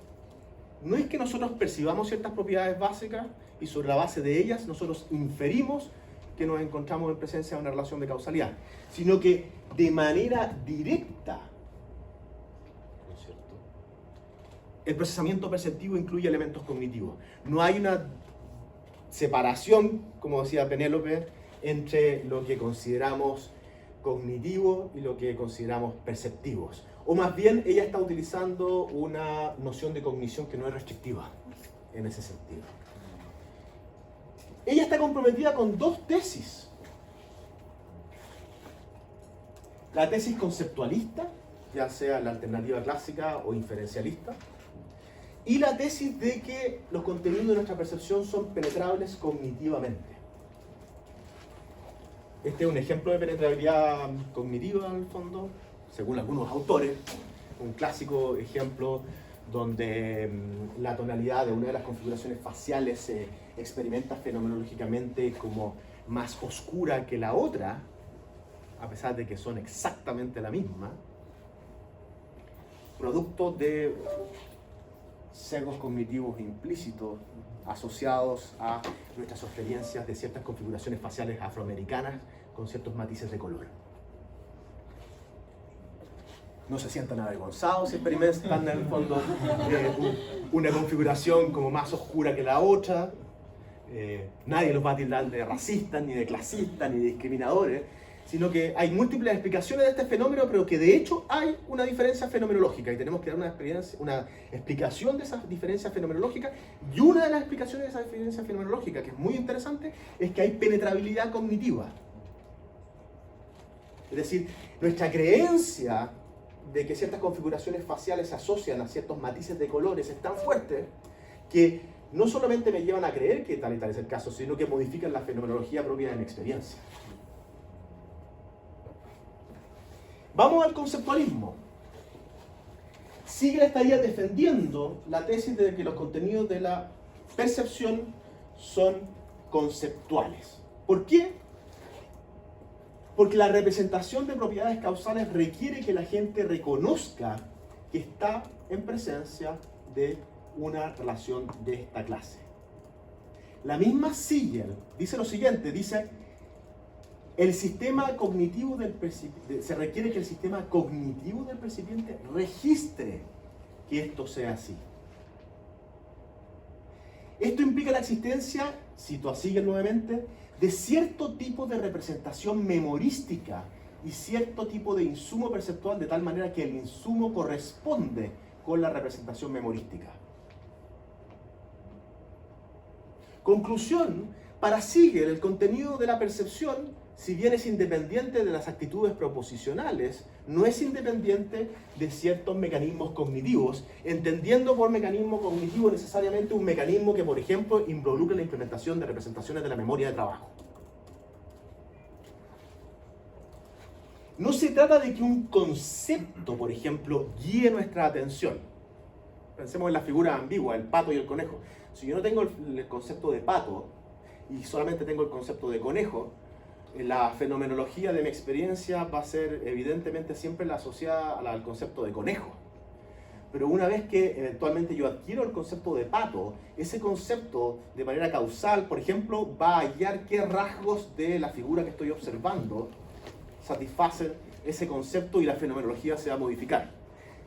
no es que nosotros percibamos ciertas propiedades básicas y sobre la base de ellas nosotros inferimos que nos encontramos en presencia de una relación de causalidad, sino que de manera directa, ¿no es cierto?, el procesamiento perceptivo incluye elementos cognitivos. No hay una separación, como decía Penélope, entre lo que consideramos cognitivo y lo que consideramos perceptivos. O más bien, ella está utilizando una noción de cognición que no es restrictiva en ese sentido. Ella está comprometida con dos tesis. La tesis conceptualista, ya sea la alternativa clásica o inferencialista, y la tesis de que los contenidos de nuestra percepción son penetrables cognitivamente. Este es un ejemplo de penetrabilidad cognitiva, en el fondo, según algunos autores, un clásico ejemplo donde la tonalidad de una de las configuraciones faciales se experimenta fenomenológicamente como más oscura que la otra, a pesar de que son exactamente la misma, producto de sesgos cognitivos implícitos asociados a nuestras experiencias de ciertas configuraciones faciales afroamericanas con ciertos matices de color. No se sientan avergonzados si experimentan en el fondo una configuración como más oscura que la otra. Nadie los va a tildar de racistas, ni de clasistas, ni de discriminadores, sino que hay múltiples explicaciones de este fenómeno, pero que de hecho hay una diferencia fenomenológica y tenemos que dar una explicación de esa diferencia fenomenológica. Y una de las explicaciones de esa diferencia fenomenológica, que es muy interesante, es que hay penetrabilidad cognitiva. Es decir, nuestra creencia de que ciertas configuraciones faciales se asocian a ciertos matices de colores es tan fuerte que no solamente me llevan a creer que tal y tal es el caso, sino que modifican la fenomenología propia de mi experiencia. Vamos al conceptualismo. Siegel estaría defendiendo la tesis de que los contenidos de la percepción son conceptuales. ¿Por qué? Porque la representación de propiedades causales requiere que la gente reconozca que está en presencia de una relación de esta clase. La misma Siegel dice lo siguiente, dice: el sistema cognitivo se requiere que el sistema cognitivo del percipiente registre que esto sea así. Esto implica la existencia, cito a Siegel nuevamente, de cierto tipo de representación memorística y cierto tipo de insumo perceptual, de tal manera que el insumo corresponde con la representación memorística. Conclusión: para Siegel, el contenido de la percepción, si bien es independiente de las actitudes proposicionales, no es independiente de ciertos mecanismos cognitivos, entendiendo por mecanismo cognitivo necesariamente un mecanismo que, por ejemplo, involucre la implementación de representaciones de la memoria de trabajo. No se trata de que un concepto, por ejemplo, guíe nuestra atención. Pensemos en la figura ambigua, el pato y el conejo. Si yo no tengo el concepto de pato y solamente tengo el concepto de conejo, la fenomenología de mi experiencia va a ser evidentemente siempre la asociada al concepto de conejo. Pero una vez que eventualmente yo adquiero el concepto de pato, ese concepto de manera causal, por ejemplo, va a hallar qué rasgos de la figura que estoy observando satisfacen ese concepto y la fenomenología se va a modificar.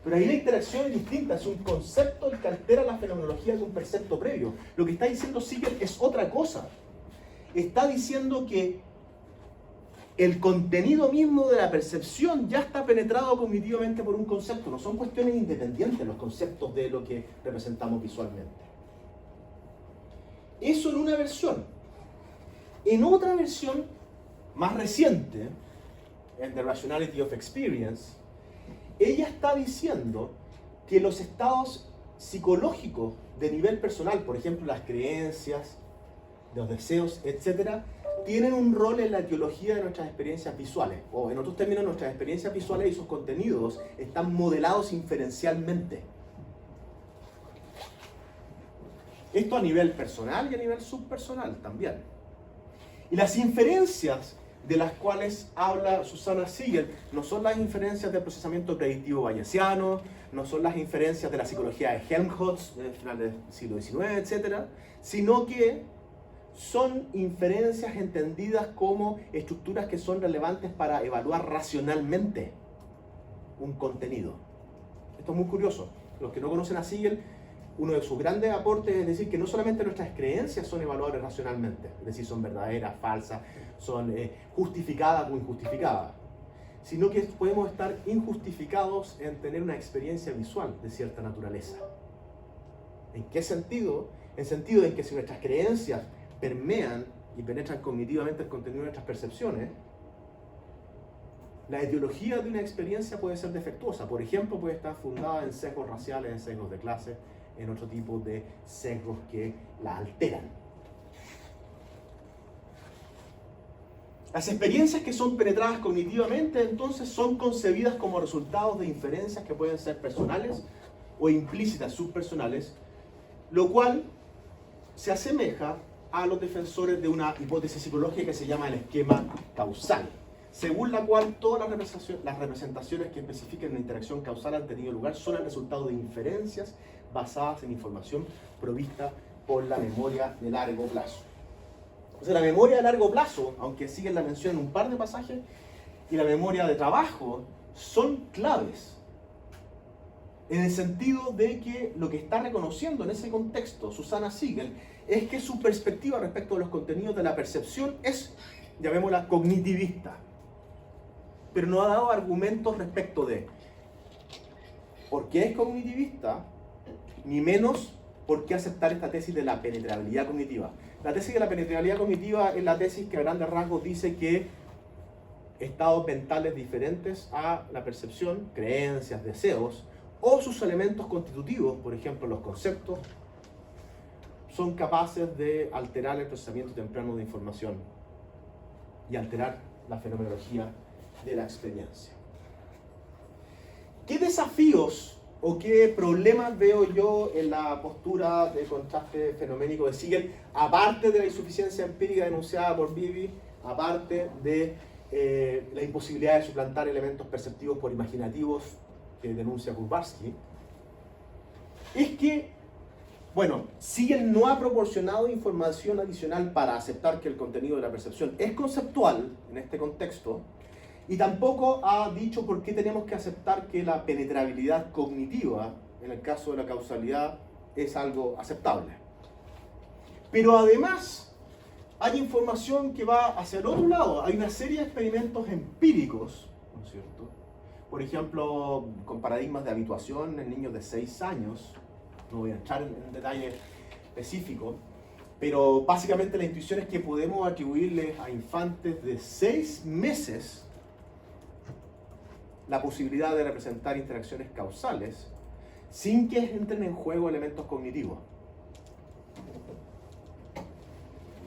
Pero ahí la interacción es distinta, es un concepto el que altera la fenomenología de un precepto previo. Lo que está diciendo Siegel es otra cosa. Está diciendo que el contenido mismo de la percepción ya está penetrado cognitivamente por un concepto. No son cuestiones independientes los conceptos de lo que representamos visualmente. Eso en una versión. En otra versión, más reciente, en The Rationality of Experience, ella está diciendo que los estados psicológicos de nivel personal, por ejemplo, las creencias, los deseos, etc., tienen un rol en la etiología de nuestras experiencias visuales. O en otros términos, nuestras experiencias visuales y sus contenidos están modelados inferencialmente. Esto a nivel personal y a nivel subpersonal también. Y las inferencias de las cuales habla Susanna Siegel no son las inferencias del procesamiento predictivo bayesiano, no son las inferencias de la psicología de Helmholtz del final del siglo XIX, etc., sino que son inferencias entendidas como estructuras que son relevantes para evaluar racionalmente un contenido. Esto es muy curioso. Los que no conocen a Siegel, uno de sus grandes aportes es decir que no solamente nuestras creencias son evaluables racionalmente, es decir, son verdaderas, falsas, son justificadas o injustificadas, sino que podemos estar injustificados en tener una experiencia visual de cierta naturaleza. ¿En qué sentido? En sentido de que si nuestras creencias permean y penetran cognitivamente el contenido de nuestras percepciones, la etiología de una experiencia puede ser defectuosa. Por ejemplo, puede estar fundada en sesgos raciales, en sesgos de clase, en otro tipo de sesgos que la alteran. Las experiencias que son penetradas cognitivamente, entonces, son concebidas como resultados de inferencias que pueden ser personales o implícitas, subpersonales, lo cual se asemeja a los defensores de una hipótesis psicológica que se llama el esquema causal, según la cual todas las representaciones que especifican una interacción causal han tenido lugar son el resultado de inferencias basadas en información provista por la memoria de largo plazo. O sea, la memoria de largo plazo, aunque Siegel la menciona en un par de pasajes, y la memoria de trabajo son claves, en el sentido de que lo que está reconociendo en ese contexto Susanna Siegel es que su perspectiva respecto a los contenidos de la percepción es, llamémosla, cognitivista, pero no ha dado argumentos respecto de por qué es cognitivista, ni menos por qué aceptar esta tesis de la penetrabilidad cognitiva. La tesis de la penetrabilidad cognitiva es la tesis que a grandes rasgos dice que estados mentales diferentes a la percepción, creencias, deseos, o sus elementos constitutivos, por ejemplo los conceptos, son capaces de alterar el procesamiento temprano de información y alterar la fenomenología de la experiencia. ¿Qué desafíos o qué problemas veo yo en la postura de contraste fenoménico de Siegel, aparte de la insuficiencia empírica denunciada por Bibby, aparte de la imposibilidad de suplantar elementos perceptivos por imaginativos que denuncia Kurbacki? Es que, bueno, Siegel no ha proporcionado información adicional para aceptar que el contenido de la percepción es conceptual en este contexto, y tampoco ha dicho por qué tenemos que aceptar que la penetrabilidad cognitiva, en el caso de la causalidad, es algo aceptable. Pero además, hay información que va hacia el otro lado. Hay una serie de experimentos empíricos, ¿no es cierto? Por ejemplo, con paradigmas de habituación en niños de 6 años. No voy a entrar en detalle específico, pero básicamente la intuición es que podemos atribuirles a infantes de 6 meses la posibilidad de representar interacciones causales sin que entren en juego elementos cognitivos.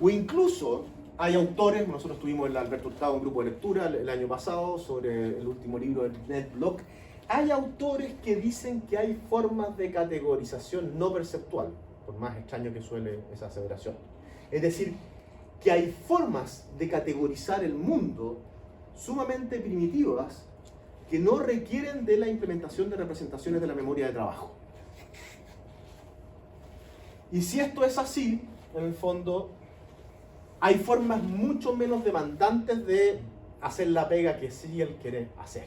O incluso hay autores, nosotros tuvimos en Alberto Hurtado un grupo de lectura el año pasado sobre el último libro de Ned Block. Hay autores que dicen que hay formas de categorización no perceptual, por más extraño que suele esa aseveración. Es decir, que hay formas de categorizar el mundo sumamente primitivas que no requieren de la implementación de representaciones de la memoria de trabajo. Y si esto es así, en el fondo, hay formas mucho menos demandantes de hacer la pega que sí él quiere hacer.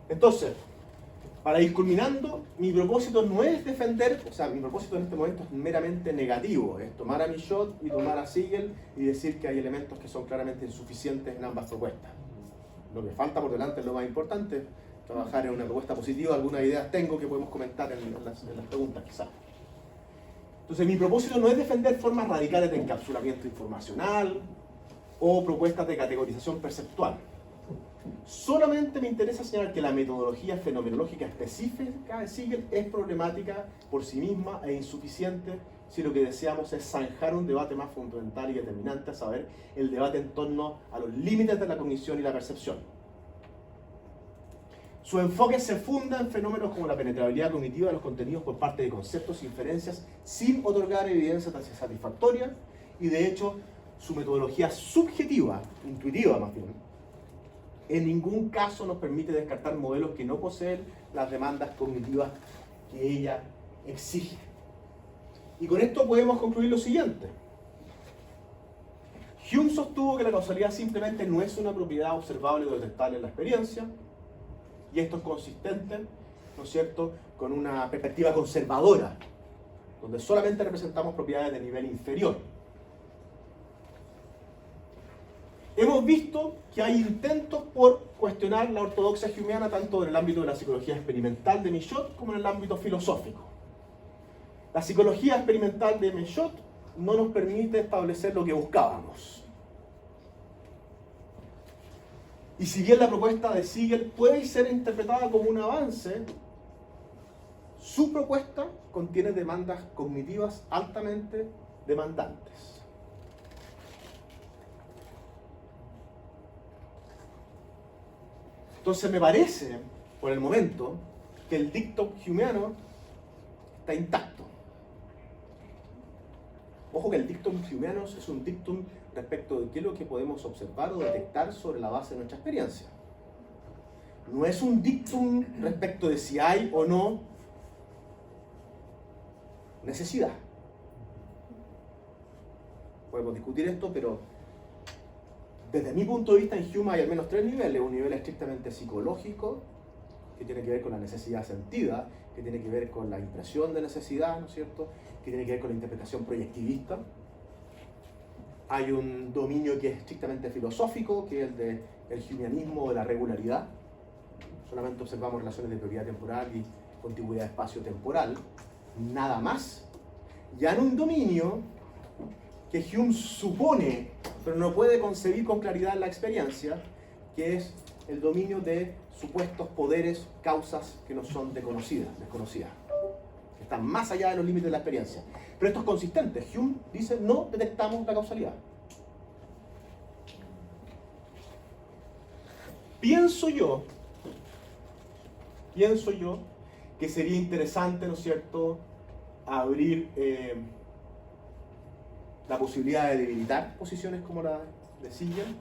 Entonces, para ir culminando, mi propósito no es defender, o sea, mi propósito en este momento es meramente negativo, es tomar a Michaud y tomar a Siegel y decir que hay elementos que son claramente insuficientes en ambas propuestas. Lo que falta por delante es lo más importante, trabajar en una propuesta positiva. Algunas ideas tengo que podemos comentar en las preguntas quizás. Entonces mi propósito no es defender formas radicales de encapsulamiento informacional o propuestas de categorización perceptual. Solamente me interesa señalar que la metodología fenomenológica específica de Siegel es problemática por sí misma e insuficiente si lo que deseamos es zanjar un debate más fundamental y determinante, a saber, el debate en torno a los límites de la cognición y la percepción. Su enfoque se funda en fenómenos como la penetrabilidad cognitiva de los contenidos por parte de conceptos e inferencias sin otorgar evidencia satisfactoria, y de hecho su metodología subjetiva, intuitiva más bien, en ningún caso nos permite descartar modelos que no poseen las demandas cognitivas que ella exige. Y con esto podemos concluir lo siguiente. Hume sostuvo que la causalidad simplemente no es una propiedad observable o detectable en la experiencia, y esto es consistente, ¿no es cierto?, con una perspectiva conservadora, donde solamente representamos propiedades de nivel inferior. Hemos visto que hay intentos por cuestionar la ortodoxia humeana tanto en el ámbito de la psicología experimental de Michaud como en el ámbito filosófico. La psicología experimental de Michaud no nos permite establecer lo que buscábamos. Y si bien la propuesta de Siegel puede ser interpretada como un avance, su propuesta contiene demandas cognitivas altamente demandantes. Entonces me parece, por el momento, que el dictum humeano está intacto. Ojo que el dictum humeano es un dictum respecto de qué es lo que podemos observar o detectar sobre la base de nuestra experiencia. No es un dictum respecto de si hay o no necesidad. Podemos discutir esto, pero desde mi punto de vista en Hume hay al menos tres niveles. Un nivel estrictamente psicológico, que tiene que ver con la necesidad sentida, que tiene que ver con la impresión de necesidad, ¿no es cierto?, que tiene que ver con la interpretación proyectivista. Hay un dominio que es estrictamente filosófico, que es el del humeanismo de la regularidad. Solamente observamos relaciones de propiedad temporal y contigüidad espacio-temporal, nada más. Ya en un dominio que Hume supone, pero no puede concebir con claridad la experiencia, que es el dominio de supuestos poderes, causas que no son desconocidas, que están más allá de los límites de la experiencia. Pero esto es consistente. Hume dice, no detectamos la causalidad. Pienso yo que sería interesante, ¿no es cierto?, abrir la posibilidad de debilitar posiciones como la de Siegel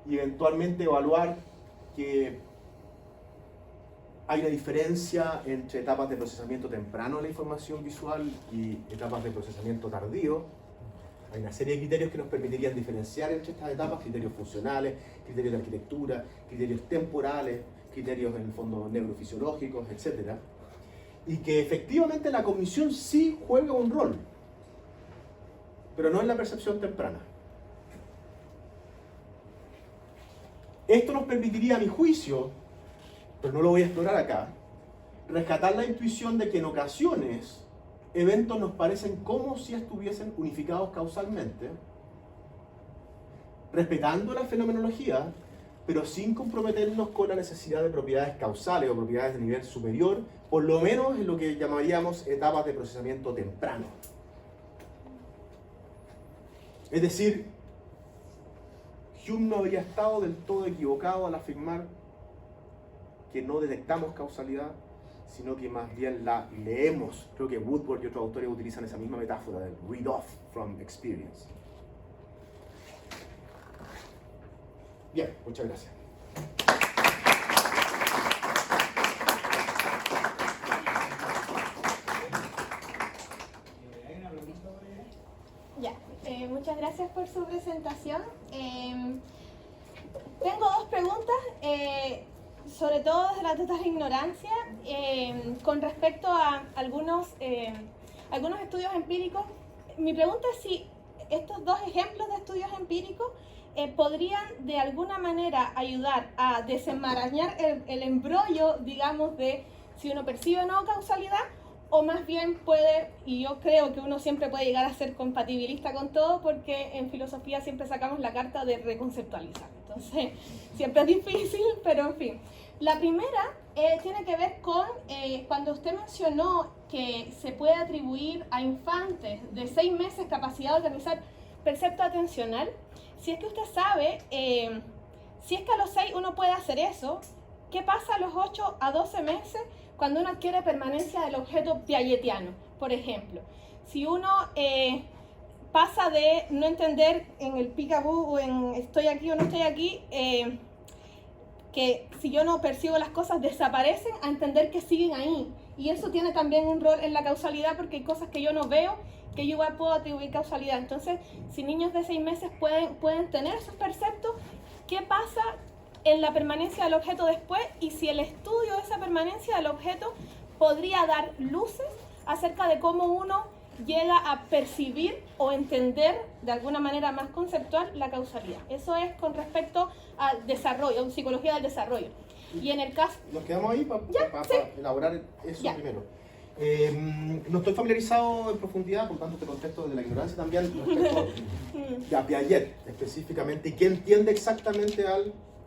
y eventualmente evaluar que hay una diferencia entre etapas de procesamiento temprano de la información visual y etapas de procesamiento tardío. Hay una serie de criterios que nos permitirían diferenciar entre estas etapas, criterios funcionales, criterios de arquitectura, criterios temporales, criterios en el fondo neurofisiológicos, etc. Y que efectivamente la cognición sí juega un rol, pero no en la percepción temprana. Esto nos permitiría, a mi juicio, pero no lo voy a explorar acá, rescatar la intuición de que en ocasiones eventos nos parecen como si estuviesen unificados causalmente, respetando la fenomenología, pero sin comprometernos con la necesidad de propiedades causales o propiedades de nivel superior, por lo menos en lo que llamaríamos etapas de procesamiento temprano. Es decir, Hume no habría estado del todo equivocado al afirmar que no detectamos causalidad sino que más bien la leemos. Creo que Woodward y otros autores utilizan esa misma metáfora del read off from experience. Bien, muchas gracias. Ya, muchas gracias por su presentación. Tengo dos preguntas, sobre todo desde la total ignorancia, con respecto a algunos estudios empíricos. Mi pregunta es si estos dos ejemplos de estudios empíricos podrían de alguna manera ayudar a desenmarañar el embrollo, digamos, de si uno percibe o no causalidad, o más bien puede, y yo creo que uno siempre puede llegar a ser compatibilista con todo, porque en filosofía siempre sacamos la carta de reconceptualizar. Entonces, siempre es difícil, pero en fin. La primera tiene que ver con cuando usted mencionó que se puede atribuir a infantes de 6 meses capacidad de organizar percepto atencional. Si es que usted sabe, si es que a los 6 uno puede hacer eso, ¿qué pasa a los 8 a 12 meses cuando uno adquiere permanencia del objeto piagetiano? Por ejemplo, si uno pasa de no entender en el peekaboo o en estoy aquí o no estoy aquí, que si yo no percibo las cosas desaparecen, a entender que siguen ahí. Y eso tiene también un rol en la causalidad, porque hay cosas que yo no veo que yo igual puedo atribuir causalidad. Entonces, si niños de 6 meses pueden tener esos perceptos, ¿qué pasa en la permanencia del objeto después? Y si el estudio de esa permanencia del objeto podría dar luces acerca de cómo uno llega a percibir o entender de alguna manera más conceptual la causalidad. Eso es con respecto al desarrollo, psicología del desarrollo. Y en el caso... Nos quedamos ahí para sí, elaborar eso ya. Primero. No estoy familiarizado en profundidad, por tanto te contesto desde la ignorancia también respecto a Piaget específicamente, y qué entiende exactamente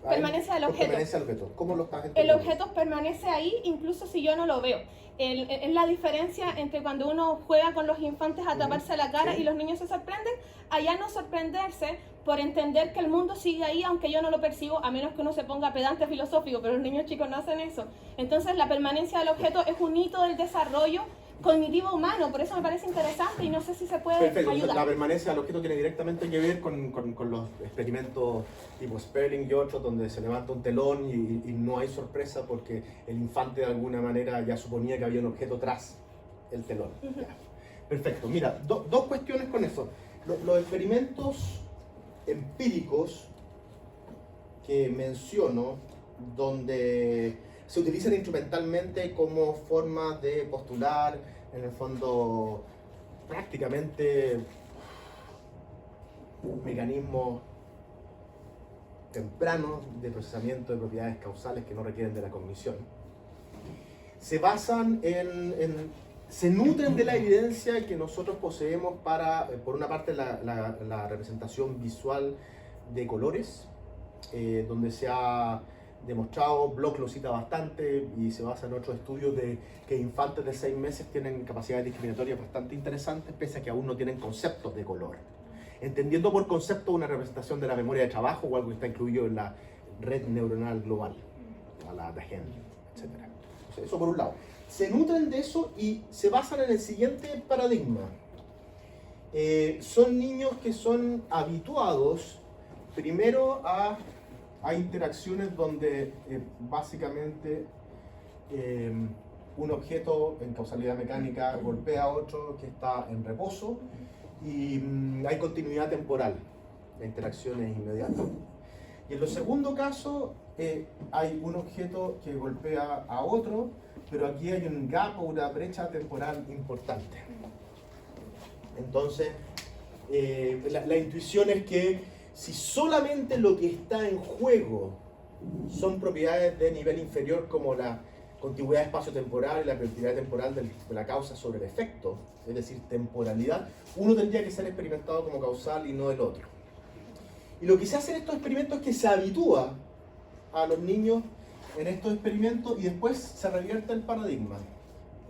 permanencia del objeto. Permanencia del objeto. ¿Cómo lo estás El entendiendo? objeto permanece ahí incluso si yo no lo veo. Es la diferencia entre cuando uno juega con los infantes a taparse la cara, sí, y los niños se sorprenden, allá no sorprenderse por entender que el mundo sigue ahí aunque yo no lo percibo, a menos que uno se ponga pedante filosófico, pero los niños chicos no hacen eso. Entonces la permanencia del objeto es un hito del desarrollo cognitivo humano, por eso me parece interesante y no sé si se puede ayudar. La permanencia del objeto tiene directamente que ver con los experimentos tipo Sperling y otros, donde se levanta un telón y no hay sorpresa porque el infante de alguna manera ya suponía que había un objeto tras el telón. Perfecto, mira, dos cuestiones con eso. Los experimentos empíricos que menciono, donde se utilizan instrumentalmente como forma de postular, en el fondo, prácticamente mecanismos tempranos de procesamiento de propiedades causales que no requieren de la cognición. Se basan se nutren de la evidencia que nosotros poseemos para, por una parte, la representación visual de colores, donde se ha demostrado, Bloch lo cita bastante y se basa en otros estudios de que infantes de 6 meses tienen capacidades discriminatorias bastante interesantes, pese a que aún no tienen conceptos de color. Entendiendo por concepto una representación de la memoria de trabajo o algo que está incluido en la red neuronal global, a la DAGEN, etc. O sea, eso por un lado. Se nutren de eso y se basan en el siguiente paradigma. Son niños que son habituados primero a interacciones donde básicamente un objeto en causalidad mecánica golpea a otro que está en reposo y hay continuidad temporal, la interacción es inmediata. Y en el segundo caso hay un objeto que golpea a otro, pero aquí hay un gap o una brecha temporal importante. Entonces, la intuición es que si solamente lo que está en juego son propiedades de nivel inferior como la contigüidad espacio-temporal y la propiedad temporal de la causa sobre el efecto, es decir, temporalidad, uno tendría que ser experimentado como causal y no el otro. Y lo que se hace en estos experimentos es que se habitúa a los niños en estos experimentos y después se revierte el paradigma.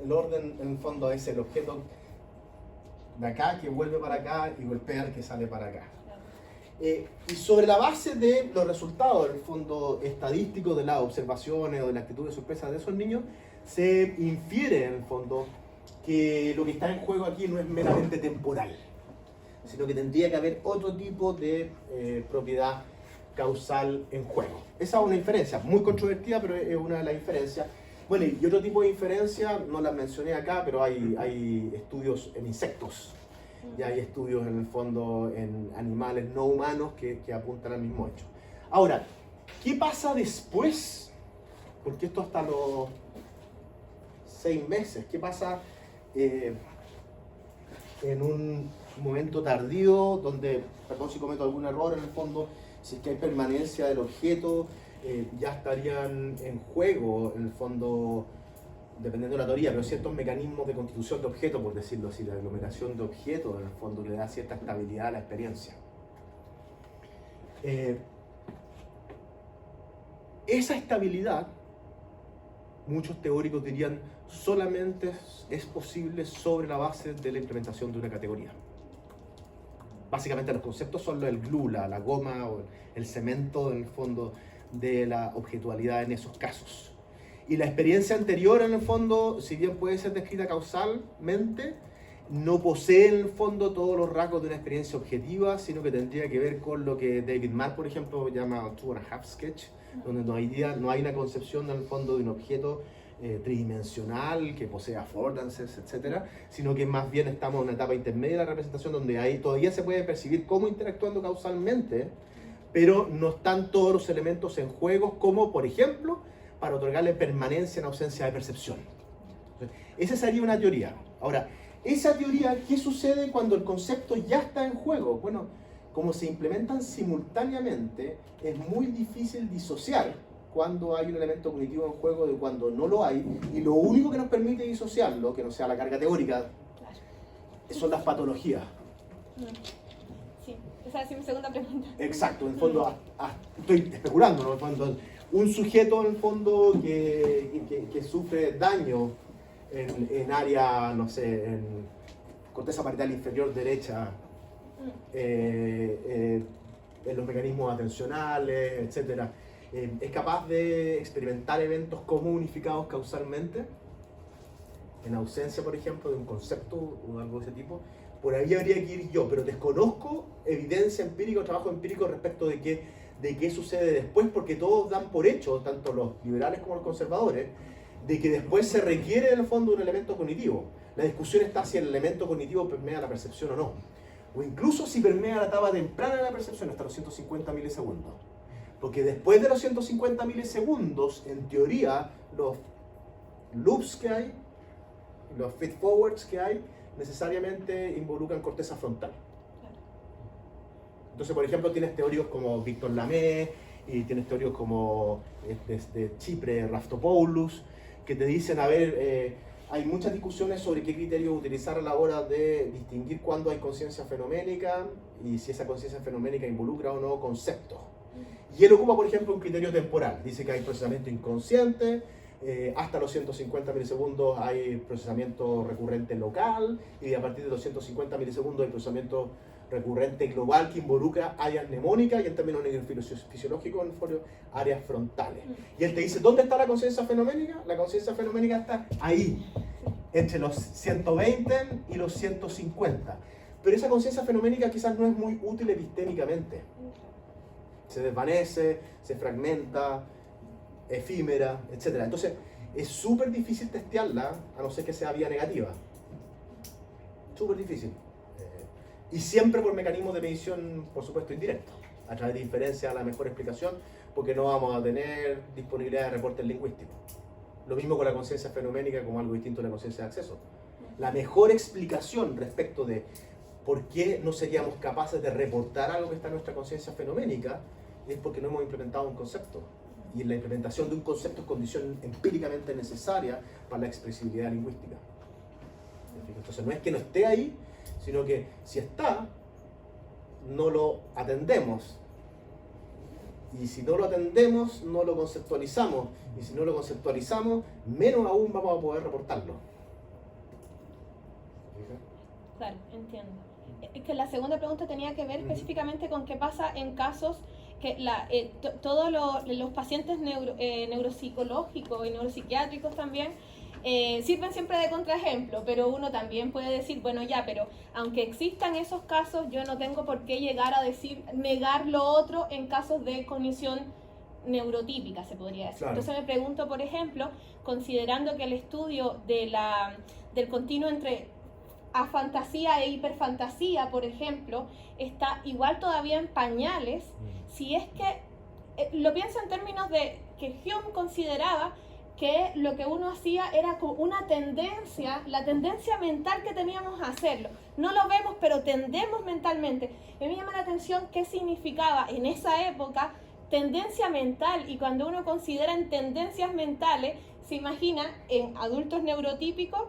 El orden, en el fondo, es el objeto de acá que vuelve para acá y golpea al que sale para acá. Y sobre la base de los resultados, en el fondo estadísticos de las observaciones o de la actitud de sorpresa de esos niños, se infiere en el fondo que lo que está en juego aquí no es meramente temporal, sino que tendría que haber otro tipo de propiedad causal en juego. Esa es una inferencia muy controvertida, pero es una de las inferencias. Bueno, y otro tipo de inferencia, no las mencioné acá, pero hay estudios en insectos, y hay estudios en el fondo en animales no humanos que apuntan al mismo hecho. Ahora, ¿qué pasa después? Porque esto hasta los 6 meses, ¿qué pasa en un momento tardío donde, perdón si cometo algún error en el fondo, si es que hay permanencia del objeto, ya estarían en juego, en el fondo, dependiendo de la teoría, pero ciertos mecanismos de constitución de objetos, por decirlo así, la aglomeración de objetos, en el fondo, le da cierta estabilidad a la experiencia. Esa estabilidad, muchos teóricos dirían, solamente es posible sobre la base de la implementación de una categoría. Básicamente los conceptos son el glue, la goma o el cemento en el fondo de la objetualidad en esos casos. Y la experiencia anterior en el fondo, si bien puede ser descrita causalmente, no posee en el fondo todos los rasgos de una experiencia objetiva, sino que tendría que ver con lo que David Marr, por ejemplo, llama 2.5 sketch, donde no hay una concepción en el fondo de un objeto tridimensional que posea affordances, etc., sino que más bien estamos en una etapa intermedia de la representación donde ahí todavía se puede percibir cómo interactuando causalmente, pero no están todos los elementos en juego, como por ejemplo para otorgarle permanencia en ausencia de percepción. Entonces, esa sería una teoría. Ahora, esa teoría, ¿qué sucede cuando el concepto ya está en juego? Bueno, como se implementan simultáneamente, es muy difícil disociar cuando hay un elemento cognitivo en juego de cuando no lo hay, y lo único que nos permite disociarlo, que no sea la carga teórica, son las patologías. Sí, esa es mi segunda pregunta. Exacto, en el fondo, estoy especulando, ¿no? En el fondo, un sujeto en el fondo que sufre daño en área, no sé, en corteza parietal inferior derecha, en los mecanismos atencionales, etc., es capaz de experimentar eventos como unificados causalmente, en ausencia, por ejemplo, de un concepto o algo de ese tipo. Por ahí habría que ir yo, pero desconozco evidencia empírica o trabajo empírico respecto de qué sucede después, porque todos dan por hecho, tanto los liberales como los conservadores, de que después se requiere en el fondo un elemento cognitivo. La discusión está si el elemento cognitivo permea la percepción o no, o incluso si permea la etapa temprana de la percepción hasta los 150 milisegundos. Porque después de los 150 milisegundos, en teoría, los loops que hay, los feed-forwards que hay, necesariamente involucran corteza frontal. Entonces, por ejemplo, tienes teóricos como Victor Lamé, y tienes teóricos como desde Chipre, Raftopoulos, que te dicen, a ver, hay muchas discusiones sobre qué criterios utilizar a la hora de distinguir cuándo hay conciencia fenoménica y si esa conciencia fenoménica involucra o no conceptos. Y él ocupa, por ejemplo, un criterio temporal. Dice que hay procesamiento inconsciente, hasta los 150 milisegundos hay procesamiento recurrente local, y a partir de los 150 milisegundos hay procesamiento recurrente global que involucra áreas mnemónicas y en términos neurofisiológicos, en el fondo, áreas frontales. Y él te dice, ¿dónde está la conciencia fenoménica? La conciencia fenoménica está ahí, entre los 120 y los 150. Pero esa conciencia fenoménica quizás no es muy útil epistémicamente. Se desvanece, se fragmenta, efímera, etc. Entonces, es súper difícil testearla, a no ser que sea vía negativa. Súper difícil. Y siempre por mecanismos de medición, por supuesto, indirectos, a través de inferencia a la mejor explicación, porque no vamos a tener disponibilidad de reportes lingüísticos. Lo mismo con la conciencia fenoménica como algo distinto a la conciencia de acceso. La mejor explicación respecto de por qué no seríamos capaces de reportar algo que está en nuestra conciencia fenoménica es porque no hemos implementado un concepto. Y la implementación de un concepto es condición empíricamente necesaria para la expresibilidad lingüística. Entonces no es que no esté ahí, sino que si está, no lo atendemos. Y si no lo atendemos, no lo conceptualizamos. Y si no lo conceptualizamos, menos aún vamos a poder reportarlo. Claro, entiendo. Es que la segunda pregunta tenía que ver específicamente con qué pasa en casos que todos los pacientes neuropsicológicos y neuropsiquiátricos también sirven siempre de contraejemplo, pero uno también puede decir, bueno ya, pero aunque existan esos casos, yo no tengo por qué llegar a negar lo otro en casos de cognición neurotípica, se podría decir. Claro. Entonces me pregunto, por ejemplo, considerando que el estudio del continuo entre afantasía e hiperfantasía, por ejemplo, está igual todavía en pañales, si es que lo pienso en términos de que Hume consideraba que lo que uno hacía era como una tendencia, la tendencia mental que teníamos a hacerlo. No lo vemos, pero tendemos mentalmente. A mí me llama la atención qué significaba en esa época tendencia mental, y cuando uno considera en tendencias mentales, se imagina en adultos neurotípicos,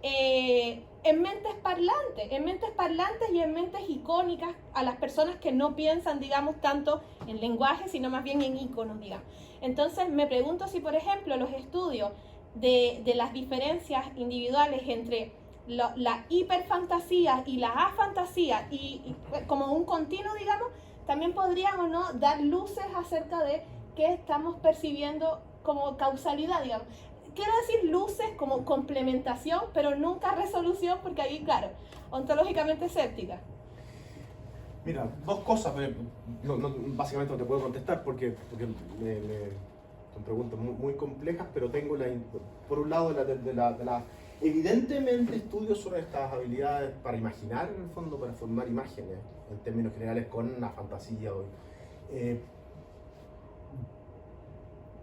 en mentes parlantes y en mentes icónicas a las personas que no piensan, digamos, tanto en lenguaje, sino más bien en iconos, digamos. Entonces me pregunto si, por ejemplo, los estudios de las diferencias individuales entre la hiperfantasía y la afantasía, y como un continuo, digamos, también podrían o no dar luces acerca de qué estamos percibiendo como causalidad, digamos. Quiero decir luces como complementación, pero nunca resolución, porque ahí, claro, ontológicamente escéptica. Mira, dos cosas, básicamente no te puedo contestar porque son preguntas muy complejas, pero tengo por un lado evidentemente estudios sobre estas habilidades para imaginar, en el fondo, para formar imágenes, en términos generales, con una fantasía hoy.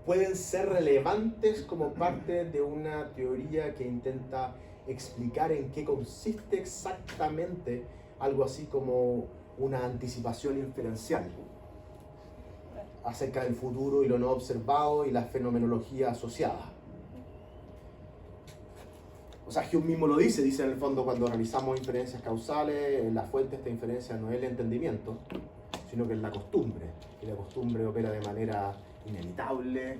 Pueden ser relevantes como parte de una teoría que intenta explicar en qué consiste exactamente algo así como una anticipación inferencial acerca del futuro y lo no observado y la fenomenología asociada. O sea, Hume mismo lo dice en el fondo, cuando realizamos inferencias causales, la fuente de esta inferencia no es el entendimiento, sino que es la costumbre, y la costumbre opera de manera inevitable,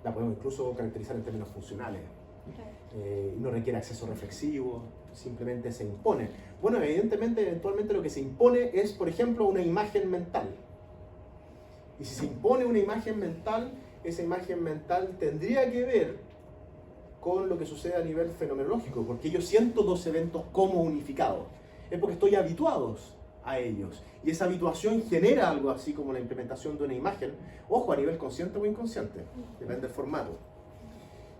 la podemos incluso caracterizar en términos funcionales, no requiere acceso reflexivo, simplemente se impone. Bueno, eventualmente lo que se impone es, por ejemplo, una imagen mental. Y si se impone una imagen mental, esa imagen mental tendría que ver con lo que sucede a nivel fenomenológico, porque yo siento dos eventos como unificados. Es porque estoy habituado a ellos. Y esa habituación genera algo así como la implementación de una imagen, ojo, a nivel consciente o inconsciente, depende del formato.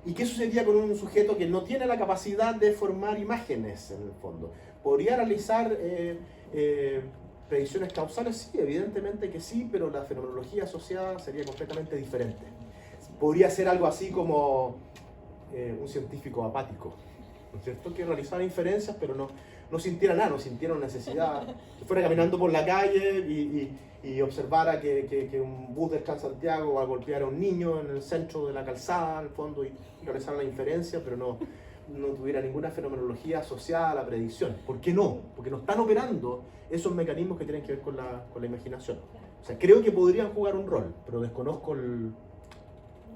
¿Y qué sucedería con un sujeto que no tiene la capacidad de formar imágenes, en el fondo? ¿Podría realizar predicciones causales? Sí, evidentemente que sí, pero la fenomenología asociada sería completamente diferente. Podría ser algo así como un científico apático, ¿no es cierto?, que realizara inferencias, pero no sintiera nada, no sintiera necesidad, que fuera caminando por la calle y observara que un bus del Transantiago va a golpear a un niño en el centro de la calzada, al fondo, y realizara la inferencia, pero no tuviera ninguna fenomenología asociada a la predicción. ¿Por qué no? Porque no están operando esos mecanismos que tienen que ver con la imaginación. O sea, creo que podrían jugar un rol, pero desconozco lo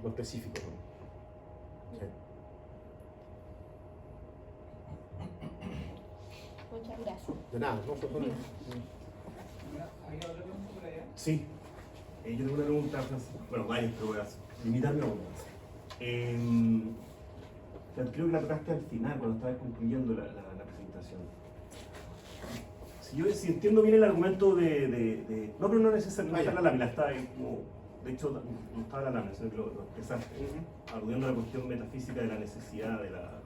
específico, ¿no? Sí. Muchas gracias. De nada, no. ¿Hay otra pregunta por allá? Sí. Yo tengo una pregunta, bueno, varias, pero voy a limitarme a una. Creo que la tocaste al final, cuando estabas concluyendo la presentación. Si entiendo bien el argumento no, pero no necesariamente está la lámina, está ahí como... De hecho, no estaba la lámina, sino que lo expresaste, aludiendo a la cuestión metafísica de la necesidad de la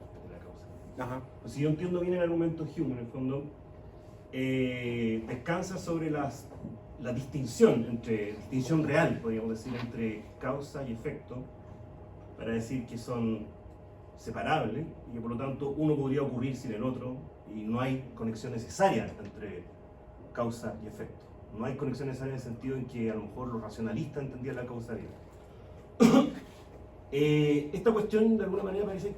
causa. Pues si yo entiendo bien el argumento Hume, en el fondo, descansa sobre la distinción real, podríamos decir, entre causa y efecto, para decir que son separables y que por lo tanto uno podría ocurrir sin el otro y no hay conexión necesaria entre causa y efecto. No hay conexión necesaria en el sentido en que a lo mejor los racionalistas entendían la causalidad. Esta cuestión de alguna manera parece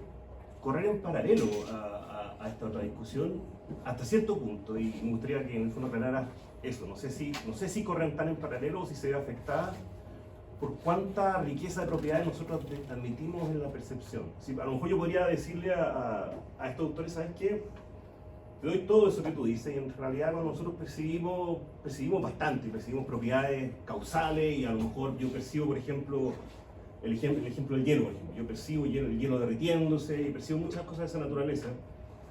correr en paralelo a esta otra discusión hasta cierto punto, y me gustaría que en el fondo aclarara eso. No sé si corren tan en paralelo o si se ve afectada por cuánta riqueza de propiedades nosotros admitimos en la percepción. Si, a lo mejor yo podría decirle a estos autores, ¿sabes qué? Te doy todo eso que tú dices y en realidad cuando nosotros percibimos bastante, percibimos propiedades causales y a lo mejor yo percibo, por ejemplo, el ejemplo del hielo, por ejemplo. Yo percibo el hielo derritiéndose y percibo muchas cosas de esa naturaleza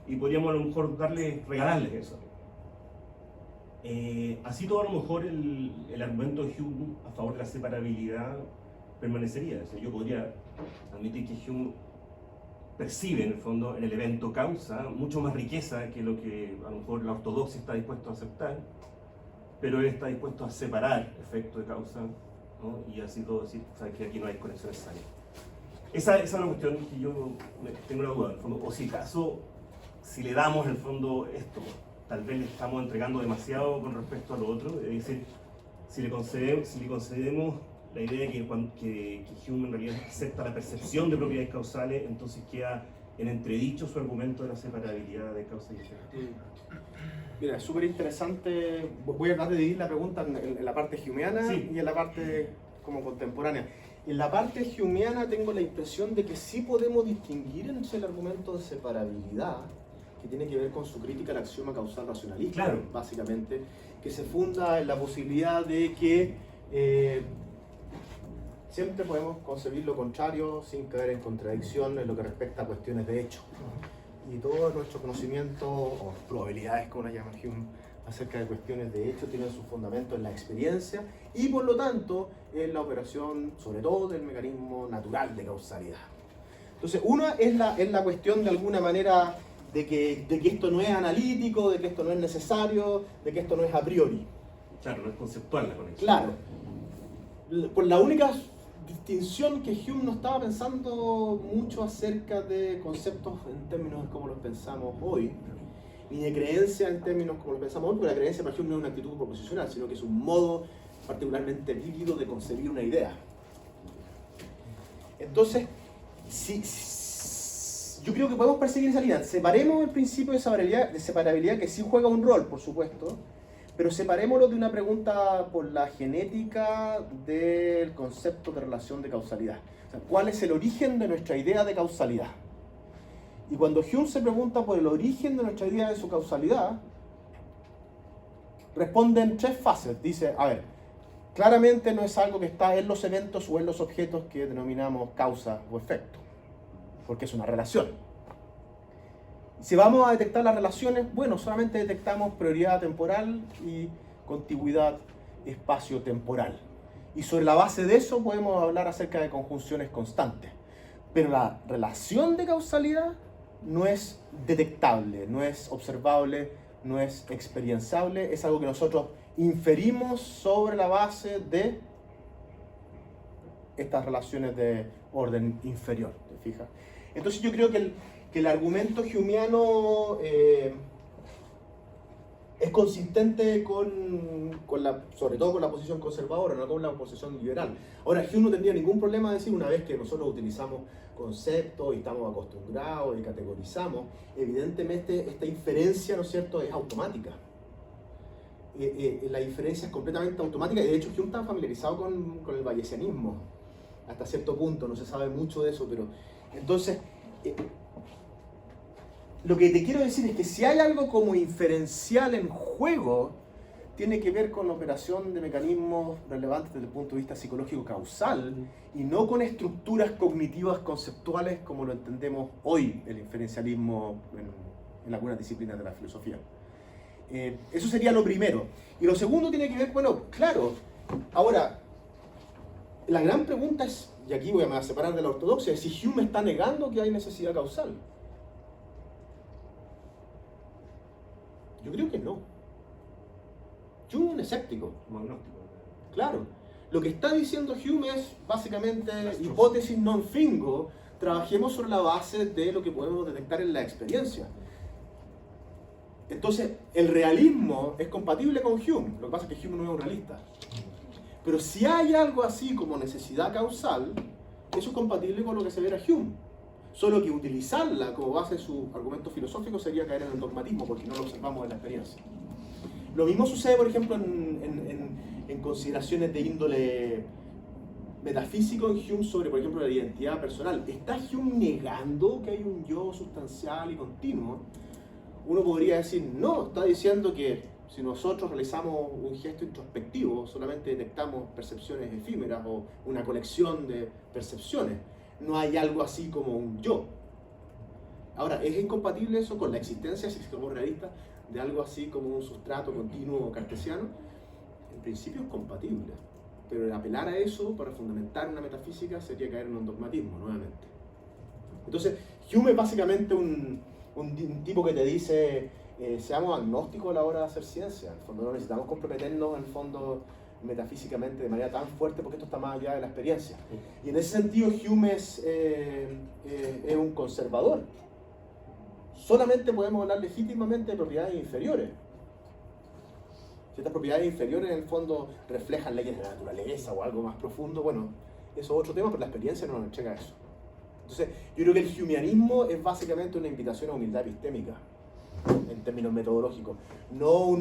y podríamos a lo mejor regalarles eso. Así todo a lo mejor el argumento de Hume a favor de la separabilidad permanecería. O sea, yo podría admitir que Hume percibe en el fondo en el evento causa mucho más riqueza que lo que a lo mejor la ortodoxia está dispuesto a aceptar, pero él está dispuesto a separar efecto de causa, ¿no? Y así todo decir, o sea, que aquí no hay conexión necesaria. Esa es una cuestión que yo tengo una duda, en el fondo, o si acaso, si le damos en el fondo esto, tal vez le estamos entregando demasiado con respecto a lo otro, es decir, si le concedemos la idea de que Hume en realidad acepta la percepción de propiedades causales, entonces queda en entredicho su argumento de la separabilidad de causa y efecto. Mira, es súper interesante. Voy a tratar de dividir la pregunta en la parte humeana Sí. y en la parte como contemporánea. En la parte humeana tengo la impresión de que sí podemos distinguir entre el argumento de separabilidad, que tiene que ver con su crítica al axioma causal racionalista, Claro. básicamente, que se funda en la posibilidad de que siempre podemos concebir lo contrario sin caer en contradicción en lo que respecta a cuestiones de hecho. Y todo nuestro conocimiento, o probabilidades como las llama Hume, acerca de cuestiones de hecho tienen su fundamento en la experiencia y por lo tanto en la operación, sobre todo del mecanismo natural de causalidad. Entonces, una es la cuestión de alguna manera de que esto no es analítico, de que esto no es necesario, de que esto no es a priori. Claro, no es conceptual la conexión. Claro, por la única distinción que Hume no estaba pensando mucho acerca de conceptos en términos de cómo los pensamos hoy, ni de creencia en términos como los pensamos hoy, porque la creencia para Hume no es una actitud proposicional, sino que es un modo particularmente vívido de concebir una idea. Entonces, yo creo que podemos perseguir esa línea. Separemos el principio de separabilidad, que sí juega un rol, por supuesto, pero separémoslo de una pregunta por la genética del concepto de relación de causalidad. O sea, ¿cuál es el origen de nuestra idea de causalidad? Y cuando Hume se pregunta por el origen de nuestra idea de su causalidad, responde en tres fases. Dice, a ver, claramente no es algo que está en los eventos o en los objetos que denominamos causa o efecto, porque es una relación. Si vamos a detectar las relaciones, bueno, solamente detectamos prioridad temporal y contigüidad espacio-temporal. Y sobre la base de eso podemos hablar acerca de conjunciones constantes. Pero la relación de causalidad no es detectable, no es observable, no es experienciable, es algo que nosotros inferimos sobre la base de estas relaciones de orden inferior, ¿te fijas? Entonces yo creo que el argumento humeano es consistente sobre todo con la posición conservadora, no con la posición liberal. Ahora, Hume no tendría ningún problema de decir, una vez que nosotros utilizamos conceptos y estamos acostumbrados y categorizamos, evidentemente esta inferencia, ¿no es cierto?, es automática. La inferencia es completamente automática y de hecho Hume está familiarizado con el bayesianismo hasta cierto punto, no se sabe mucho de eso, pero entonces lo que te quiero decir es que si hay algo como inferencial en juego, tiene que ver con la operación de mecanismos relevantes desde el punto de vista psicológico causal y no con estructuras cognitivas conceptuales como lo entendemos hoy el inferencialismo en algunas disciplinas de la filosofía. Eso sería lo primero. Y lo segundo tiene que ver, bueno, claro, ahora, la gran pregunta es, y aquí voy a separar de la ortodoxia, es si Hume está negando que hay necesidad causal. Yo creo que no. Hume es un escéptico. Como agnóstico. Claro. Lo que está diciendo Hume es básicamente hipótesis non fingo, trabajemos sobre la base de lo que podemos detectar en la experiencia. Entonces, el realismo es compatible con Hume, lo que pasa es que Hume no es un realista. Pero si hay algo así como necesidad causal, eso es compatible con lo que se ve a Hume. Solo que utilizarla como base de su argumento filosófico sería caer en el dogmatismo, porque no lo observamos en la experiencia. Lo mismo sucede, por ejemplo, en consideraciones de índole metafísico en Hume sobre, por ejemplo, la identidad personal. ¿Está Hume negando que hay un yo sustancial y continuo? uno podría decir, no, está diciendo que si nosotros realizamos un gesto introspectivo, solamente detectamos percepciones efímeras o una colección de percepciones. No hay algo así como un yo. Ahora, ¿es incompatible eso con la existencia, si somos realistas, de algo así como un sustrato continuo cartesiano? En principio es compatible, pero el apelar a eso para fundamentar una metafísica sería caer en un dogmatismo, nuevamente. Entonces, Hume es básicamente un tipo que te dice, seamos agnósticos a la hora de hacer ciencia. En el fondo no necesitamos comprometernos, en el fondo, metafísicamente de manera tan fuerte, porque esto está más allá de la experiencia. Y en ese sentido, Hume es un conservador. Solamente podemos hablar legítimamente de propiedades inferiores. Si estas propiedades inferiores en el fondo reflejan leyes de la naturaleza o algo más profundo, bueno, eso es otro tema, pero la experiencia no nos entrega eso. Entonces, yo creo que el humeanismo es básicamente una invitación a humildad epistémica, en términos metodológicos. No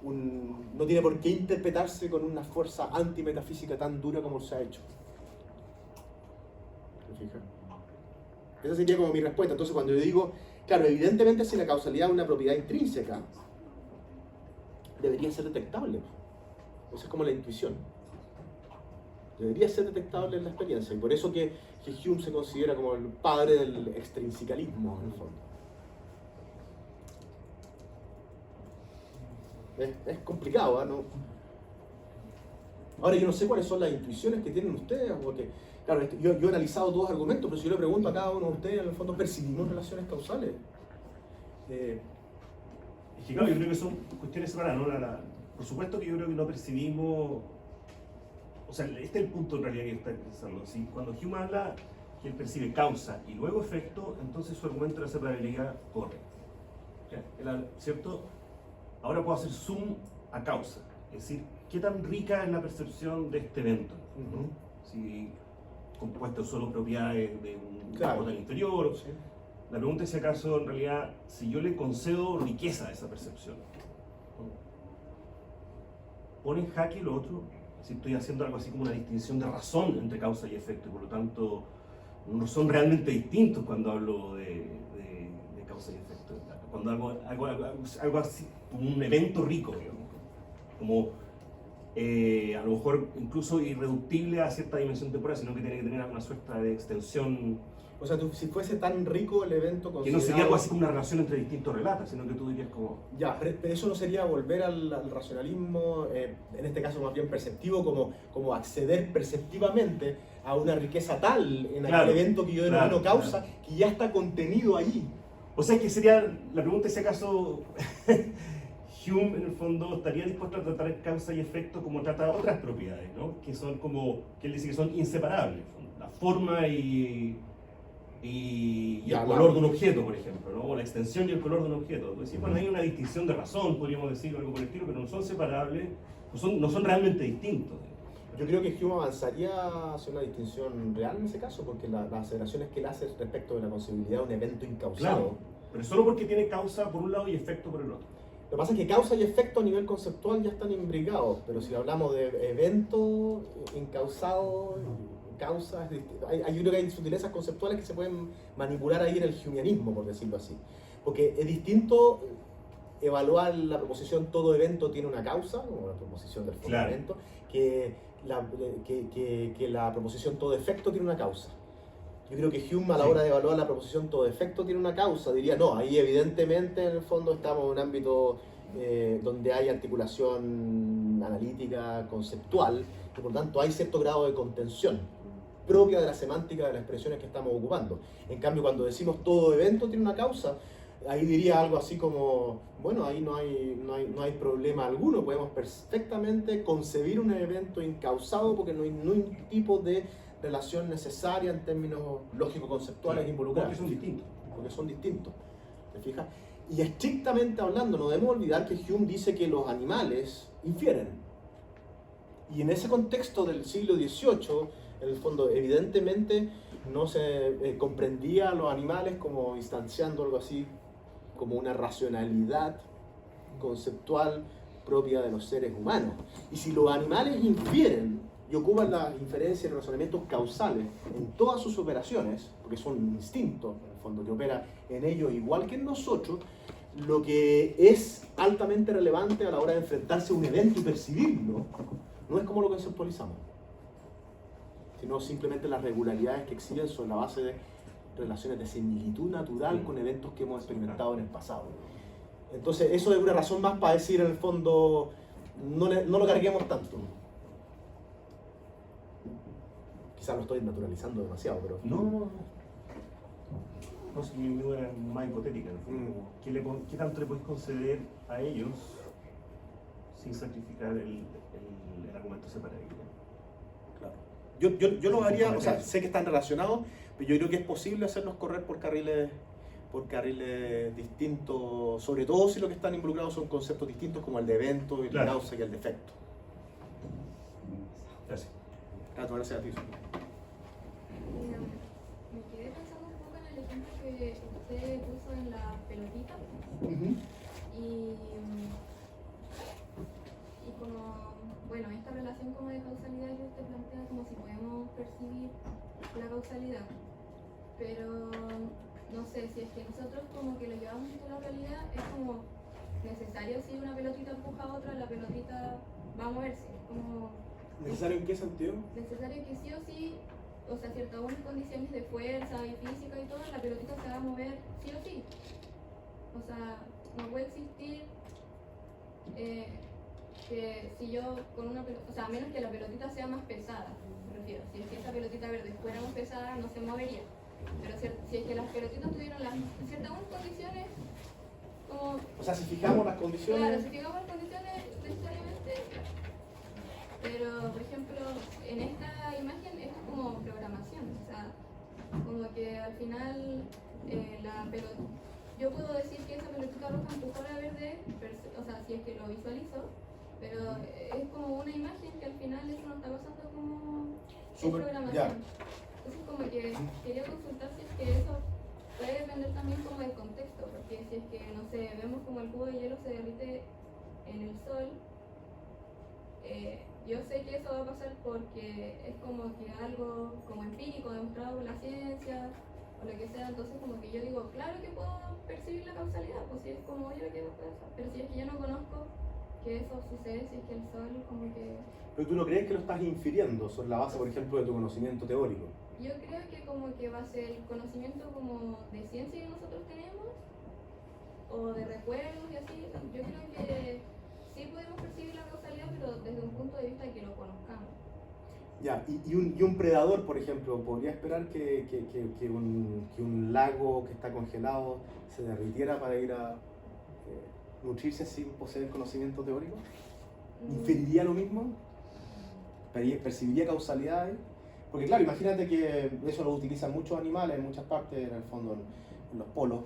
no tiene por qué interpretarse con una fuerza antimetafísica tan dura como se ha hecho. ¿Se fijan? Esa sería como mi respuesta. Entonces, cuando yo digo, claro, evidentemente si la causalidad es una propiedad intrínseca, debería ser detectable. Esa es como la intuición. Debería ser detectable en la experiencia. Y por eso que Hume se considera como el padre del extrinsicalismo, en el fondo. Es complicado, ¿no? Ahora, yo no sé cuáles son las intuiciones que tienen ustedes, porque, claro, yo he analizado dos argumentos, pero si yo le pregunto a cada uno de ustedes, en el fondo, ¿percibimos relaciones causales? Es que claro, yo creo que son cuestiones separadas, ¿no? Por supuesto que yo creo que no percibimos, o sea, este es el punto en realidad que está pensando. ¿Sí? Cuando Hume habla que él percibe causa y luego efecto, entonces su argumento de la separabilidad corre. ¿Cierto? Ahora puedo hacer zoom a causa, es decir, ¿qué tan rica es la percepción de este evento? ¿No? Si compuesto solo propiedades de un campo tan inferior. Sí. La pregunta es si acaso en realidad, si yo le concedo riqueza a esa percepción, ¿no? ¿Pone en jaque lo otro? Si estoy haciendo algo así como una distinción de razón entre causa y efecto, y por lo tanto no son realmente distintos cuando hablo de causa y efecto. Cuando algo así, como un evento rico, digamos, como a lo mejor incluso irreductible a cierta dimensión temporal, sino que tiene que tener una suerte de extensión. O sea, si fuese tan rico el evento Que no sería algo así como una relación entre distintos relatos, sino que tú dirías como... Ya, pero eso no sería volver al racionalismo, en este caso más bien perceptivo, como acceder perceptivamente a una riqueza tal en aquel evento que yo denomino causa, que ya está contenido ahí. O sea, que sería, la pregunta es si acaso Hume en el fondo estaría dispuesto a tratar causa y efecto como trata otras propiedades, ¿no? Que son como, que él dice que son inseparables, la forma y el color de un objeto, por ejemplo, ¿no? O la extensión y el color de un objeto. Pues, bueno, hay una distinción de razón, podríamos decir, algo por el estilo, pero no son separables, no son realmente distintos. Yo creo que Hume avanzaría hacia una distinción real en ese caso, porque las aseveraciones que él hace respecto de la posibilidad de un evento incausado... Claro, pero solo porque tiene causa por un lado y efecto por el otro. Lo que pasa es que causa y efecto a nivel conceptual ya están imbricados, pero si hablamos de evento incausado, causa, yo creo que hay sutilezas conceptuales que se pueden manipular ahí en el humeanismo, por decirlo así. Porque es distinto evaluar la proposición todo evento tiene una causa, como la proposición del fundamento, que la proposición todo efecto tiene una causa. Yo creo que Hume a la hora de evaluar la proposición todo efecto tiene una causa, diría no, ahí evidentemente en el fondo estamos en un ámbito donde hay articulación analítica, conceptual, y por tanto hay cierto grado de contención propia de la semántica de las expresiones que estamos ocupando. En cambio, cuando decimos todo evento tiene una causa, ahí diría algo así como, bueno, ahí no hay problema alguno, podemos perfectamente concebir un evento incausado porque no hay ningún tipo de relación necesaria en términos lógico-conceptuales involucrados. Porque son distintos. ¿Te fijas? Y estrictamente hablando, no debemos olvidar que Hume dice que los animales infieren. Y en ese contexto del siglo XVIII, en el fondo, evidentemente no se comprendía a los animales como instanciando algo así como una racionalidad conceptual propia de los seres humanos. Y si los animales infieren y ocupan las inferencias y los razonamientos causales en todas sus operaciones, porque son instintos, en el fondo, que opera en ellos igual que en nosotros, lo que es altamente relevante a la hora de enfrentarse a un evento y percibirlo, no es cómo lo conceptualizamos, sino simplemente las regularidades que existen sobre la base de relaciones de similitud natural con eventos que hemos experimentado en el pasado. Entonces, eso es una razón más para decir, en el fondo, no lo carguemos tanto. Quizás lo estoy naturalizando demasiado, pero... No, sé, mi duda era más hipotética. ¿Qué tanto le podéis conceder a ellos sin sacrificar el argumento separado? Claro. Yo lo haría, o sea, sé que están relacionados, pero yo creo que es posible hacerlos correr por carriles distintos, sobre todo si lo que están involucrados son conceptos distintos como el de evento, el de causa y el de efecto. Gracias. Gracias a ti. Me quedé pensando un poco en el ejemplo que usted puso en la pelotita. Y como, bueno, esta relación como de causalidad que usted plantea como si podemos percibir la causalidad. Pero no sé, si es que nosotros como que lo llevamos a la realidad, es como necesario si una pelotita empuja a otra, la pelotita va a moverse. Como ¿Necesario en qué sentido? necesario que sí o sí, o sea, ciertas condiciones de fuerza y física y todo, la pelotita se va a mover sí o sí. O sea, no puede existir que si yo con una pelotita, o sea, a menos que la pelotita sea más pesada, me refiero. Si es que esa pelotita verde fuera más pesada, no se movería. Pero si es que las pelotitas tuvieran ciertas condiciones, como... O sea, si fijamos las condiciones... Claro, si fijamos las condiciones, necesariamente... Pero, por ejemplo, en esta imagen esto es como programación, o sea, como que al final yo puedo decir que esa pelotita roja empujó a la verde, o sea, si es que lo visualizo, pero es como una imagen que al final eso no está pasando como programación. Ya. Entonces como que quería consultar si es que eso puede depender también como del contexto, porque si es que, no sé, vemos como el cubo de hielo se derrite en el sol, yo sé que eso va a pasar porque es como que algo como empírico, demostrado por la ciencia, o lo que sea, entonces como que yo digo, claro que puedo percibir la causalidad, pues si es como obvio que puede pasar, pero si es que yo no conozco que eso sucede, si es que el sol como que... Pero tú no crees que lo estás infiriendo sobre la base, por ejemplo, de tu conocimiento teórico. Yo creo que como que va a ser el conocimiento como de ciencia que nosotros tenemos, o de recuerdos y así, yo creo que sí podemos percibir la causalidad, pero desde un punto de vista de que lo conozcamos. Ya, y un predador, por ejemplo, ¿podría esperar que un lago que está congelado se derritiera para ir a nutrirse sin poseer conocimiento teórico? ¿Inferiría lo mismo? ¿Percibiría causalidades? Porque claro, imagínate que eso lo utilizan muchos animales en muchas partes, en el fondo en los polos,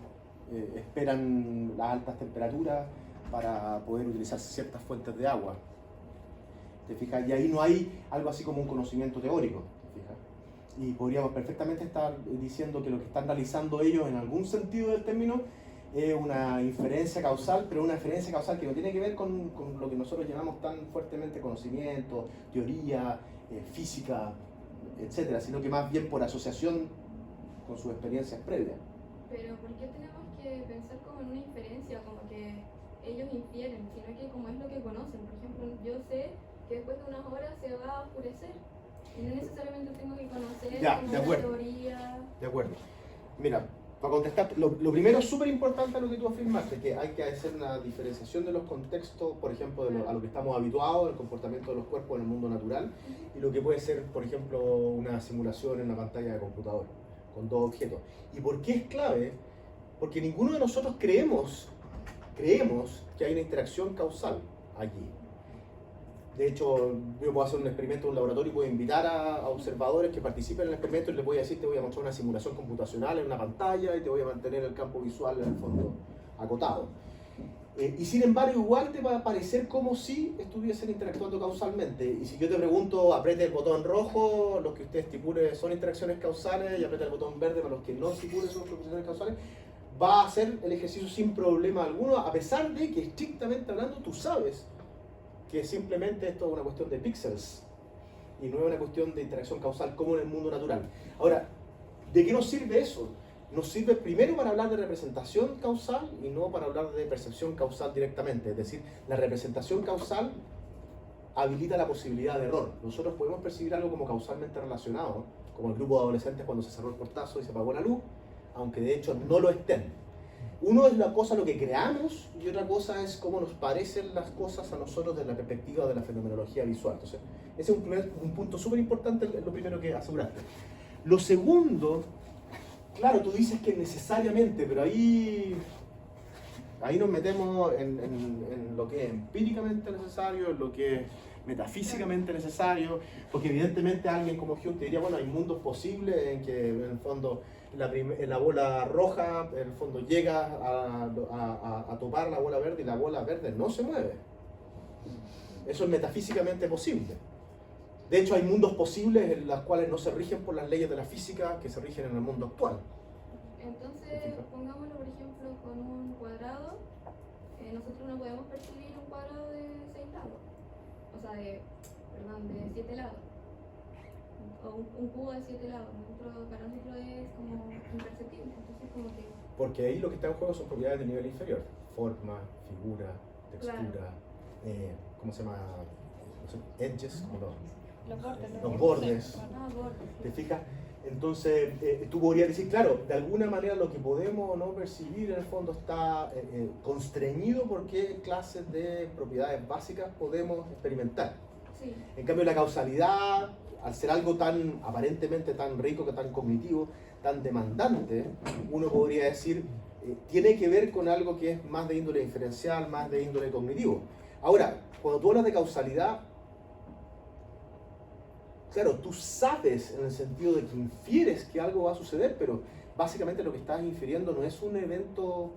esperan las altas temperaturas para poder utilizar ciertas fuentes de agua. ¿Te fijas? Y ahí no hay algo así como un conocimiento teórico, ¿te fijas? Y podríamos perfectamente estar diciendo que lo que están realizando ellos en algún sentido del término es una inferencia causal, pero una inferencia causal que no tiene que ver con lo que nosotros llamamos tan fuertemente conocimiento, teoría, física, etcétera, sino que más bien por asociación con sus experiencias previas. Pero ¿por qué tenemos que pensar como en una inferencia, como que ellos infieren, sino que como es lo que conocen? Por ejemplo, yo sé que después de unas horas se va a oscurecer y no necesariamente tengo que conocer como una teoría. De acuerdo. Mira, para contestar, lo primero es súper importante lo que tú afirmaste, que hay que hacer una diferenciación de los contextos, por ejemplo, a lo que estamos habituados, el comportamiento de los cuerpos en el mundo natural, y lo que puede ser, por ejemplo, una simulación en una pantalla de computador, con dos objetos. ¿Y por qué es clave? Porque ninguno de nosotros creemos que hay una interacción causal allí. De hecho, yo puedo hacer un experimento en un laboratorio y puedo invitar a observadores que participen en el experimento y les voy a decir, te voy a mostrar una simulación computacional en una pantalla y te voy a mantener el campo visual en el fondo acotado. Y sin embargo, igual te va a parecer como si estuviesen interactuando causalmente. Y si yo te pregunto, apriete el botón rojo, los que usted estipule son interacciones causales, y apriete el botón verde para los que no estipule son interacciones causales, va a hacer el ejercicio sin problema alguno, a pesar de que estrictamente hablando tú sabes que simplemente esto es una cuestión de píxeles y no es una cuestión de interacción causal como en el mundo natural. Ahora, ¿de qué nos sirve eso? nos sirve primero para hablar de representación causal y no para hablar de percepción causal directamente. Es decir, la representación causal habilita la posibilidad de error. Nosotros podemos percibir algo como causalmente relacionado, como el grupo de adolescentes cuando se cerró el portazo y se apagó la luz, aunque de hecho no lo estén. Uno es la cosa lo que creamos y otra cosa es cómo nos parecen las cosas a nosotros desde la perspectiva de la fenomenología visual. Entonces, ese es un punto súper importante, lo primero que aseguraste. Lo segundo, claro, tú dices que necesariamente, pero ahí nos metemos en lo que es empíricamente necesario, en lo que es metafísicamente necesario, porque evidentemente alguien como Hume te diría, bueno, hay mundos posibles en que en el fondo la bola roja en el fondo llega a topar la bola verde y la bola verde no se mueve. Eso es metafísicamente posible. De hecho, hay mundos posibles en los cuales no se rigen por las leyes de la física que se rigen en el mundo actual. Entonces, pongámoslo por ejemplo con un cuadrado. Nosotros no podemos percibir un cuadrado de 6 lados. O sea, de 7 lados. O un cubo de 7 lados. Para nosotros es como imperceptible. Entonces, como que... Porque ahí lo que está en juego son propiedades de nivel inferior. Forma, figura, textura, claro. ¿Cómo se llama? Edges, como los bordes. ¿Te fijas? Entonces, tú podrías decir, claro, de alguna manera lo que podemos o no percibir en el fondo está constreñido por qué clases de propiedades básicas podemos experimentar. Sí. En cambio, la causalidad, al ser algo tan aparentemente tan rico, tan cognitivo, tan demandante, uno podría decir, tiene que ver con algo que es más de índole inferencial, más de índole cognitivo. Ahora, cuando tú hablas de causalidad, claro, tú sabes en el sentido de que infieres que algo va a suceder, pero básicamente lo que estás infiriendo no es un evento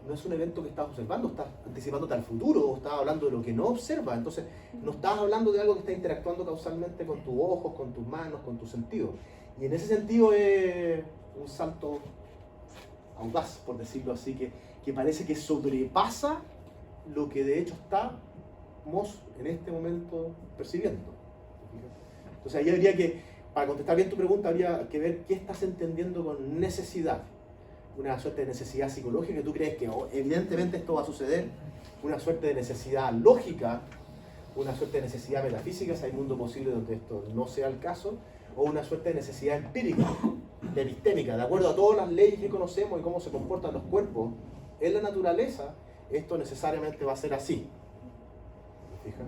que estás observando, estás anticipándote al futuro, o estás hablando de lo que no observas. Entonces, no estás hablando de algo que está interactuando causalmente con tus ojos, con tus manos, con tus sentidos. Y en ese sentido es un salto audaz, por decirlo así, que parece que sobrepasa lo que de hecho estamos en este momento percibiendo. Entonces ahí habría que, para contestar bien tu pregunta, habría que ver qué estás entendiendo con necesidad. Una suerte de necesidad psicológica que tú crees que evidentemente esto va a suceder, una suerte de necesidad lógica, una suerte de necesidad metafísica, si hay mundo posible donde esto no sea el caso, o una suerte de necesidad empírica, de epistémica, de acuerdo a todas las leyes que conocemos y cómo se comportan los cuerpos en la naturaleza, esto necesariamente va a ser así. ¿Me fijas?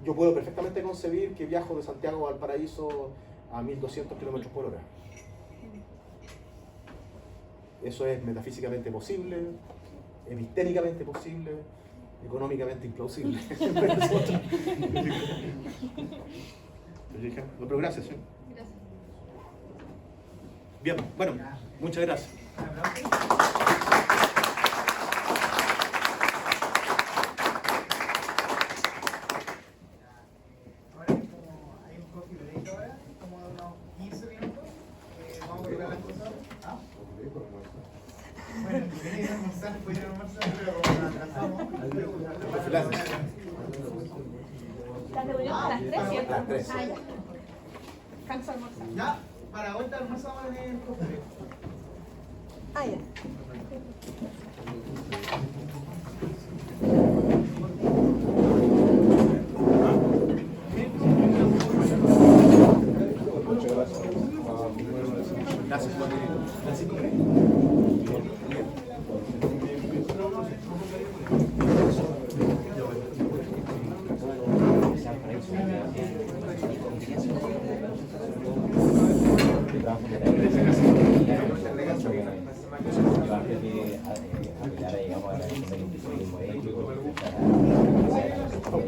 Yo puedo perfectamente concebir que viajo de Santiago a Valparaíso a 1200 km por hora. Eso es metafísicamente posible, epistémicamente posible, económicamente implausible. Pero gracias. Gracias. Bien, bueno, muchas gracias. Bueno, quería ir a almorzar, fui a ir a almorzar, pero como nos atrasamos. La reunión a las 3, ¿cierto? A las 3. Ah, ya. Canso de almorzar. Ya, para hoy te almorzamos en el cofre. Ah, ya. Gracias, Juan. Digamos, a la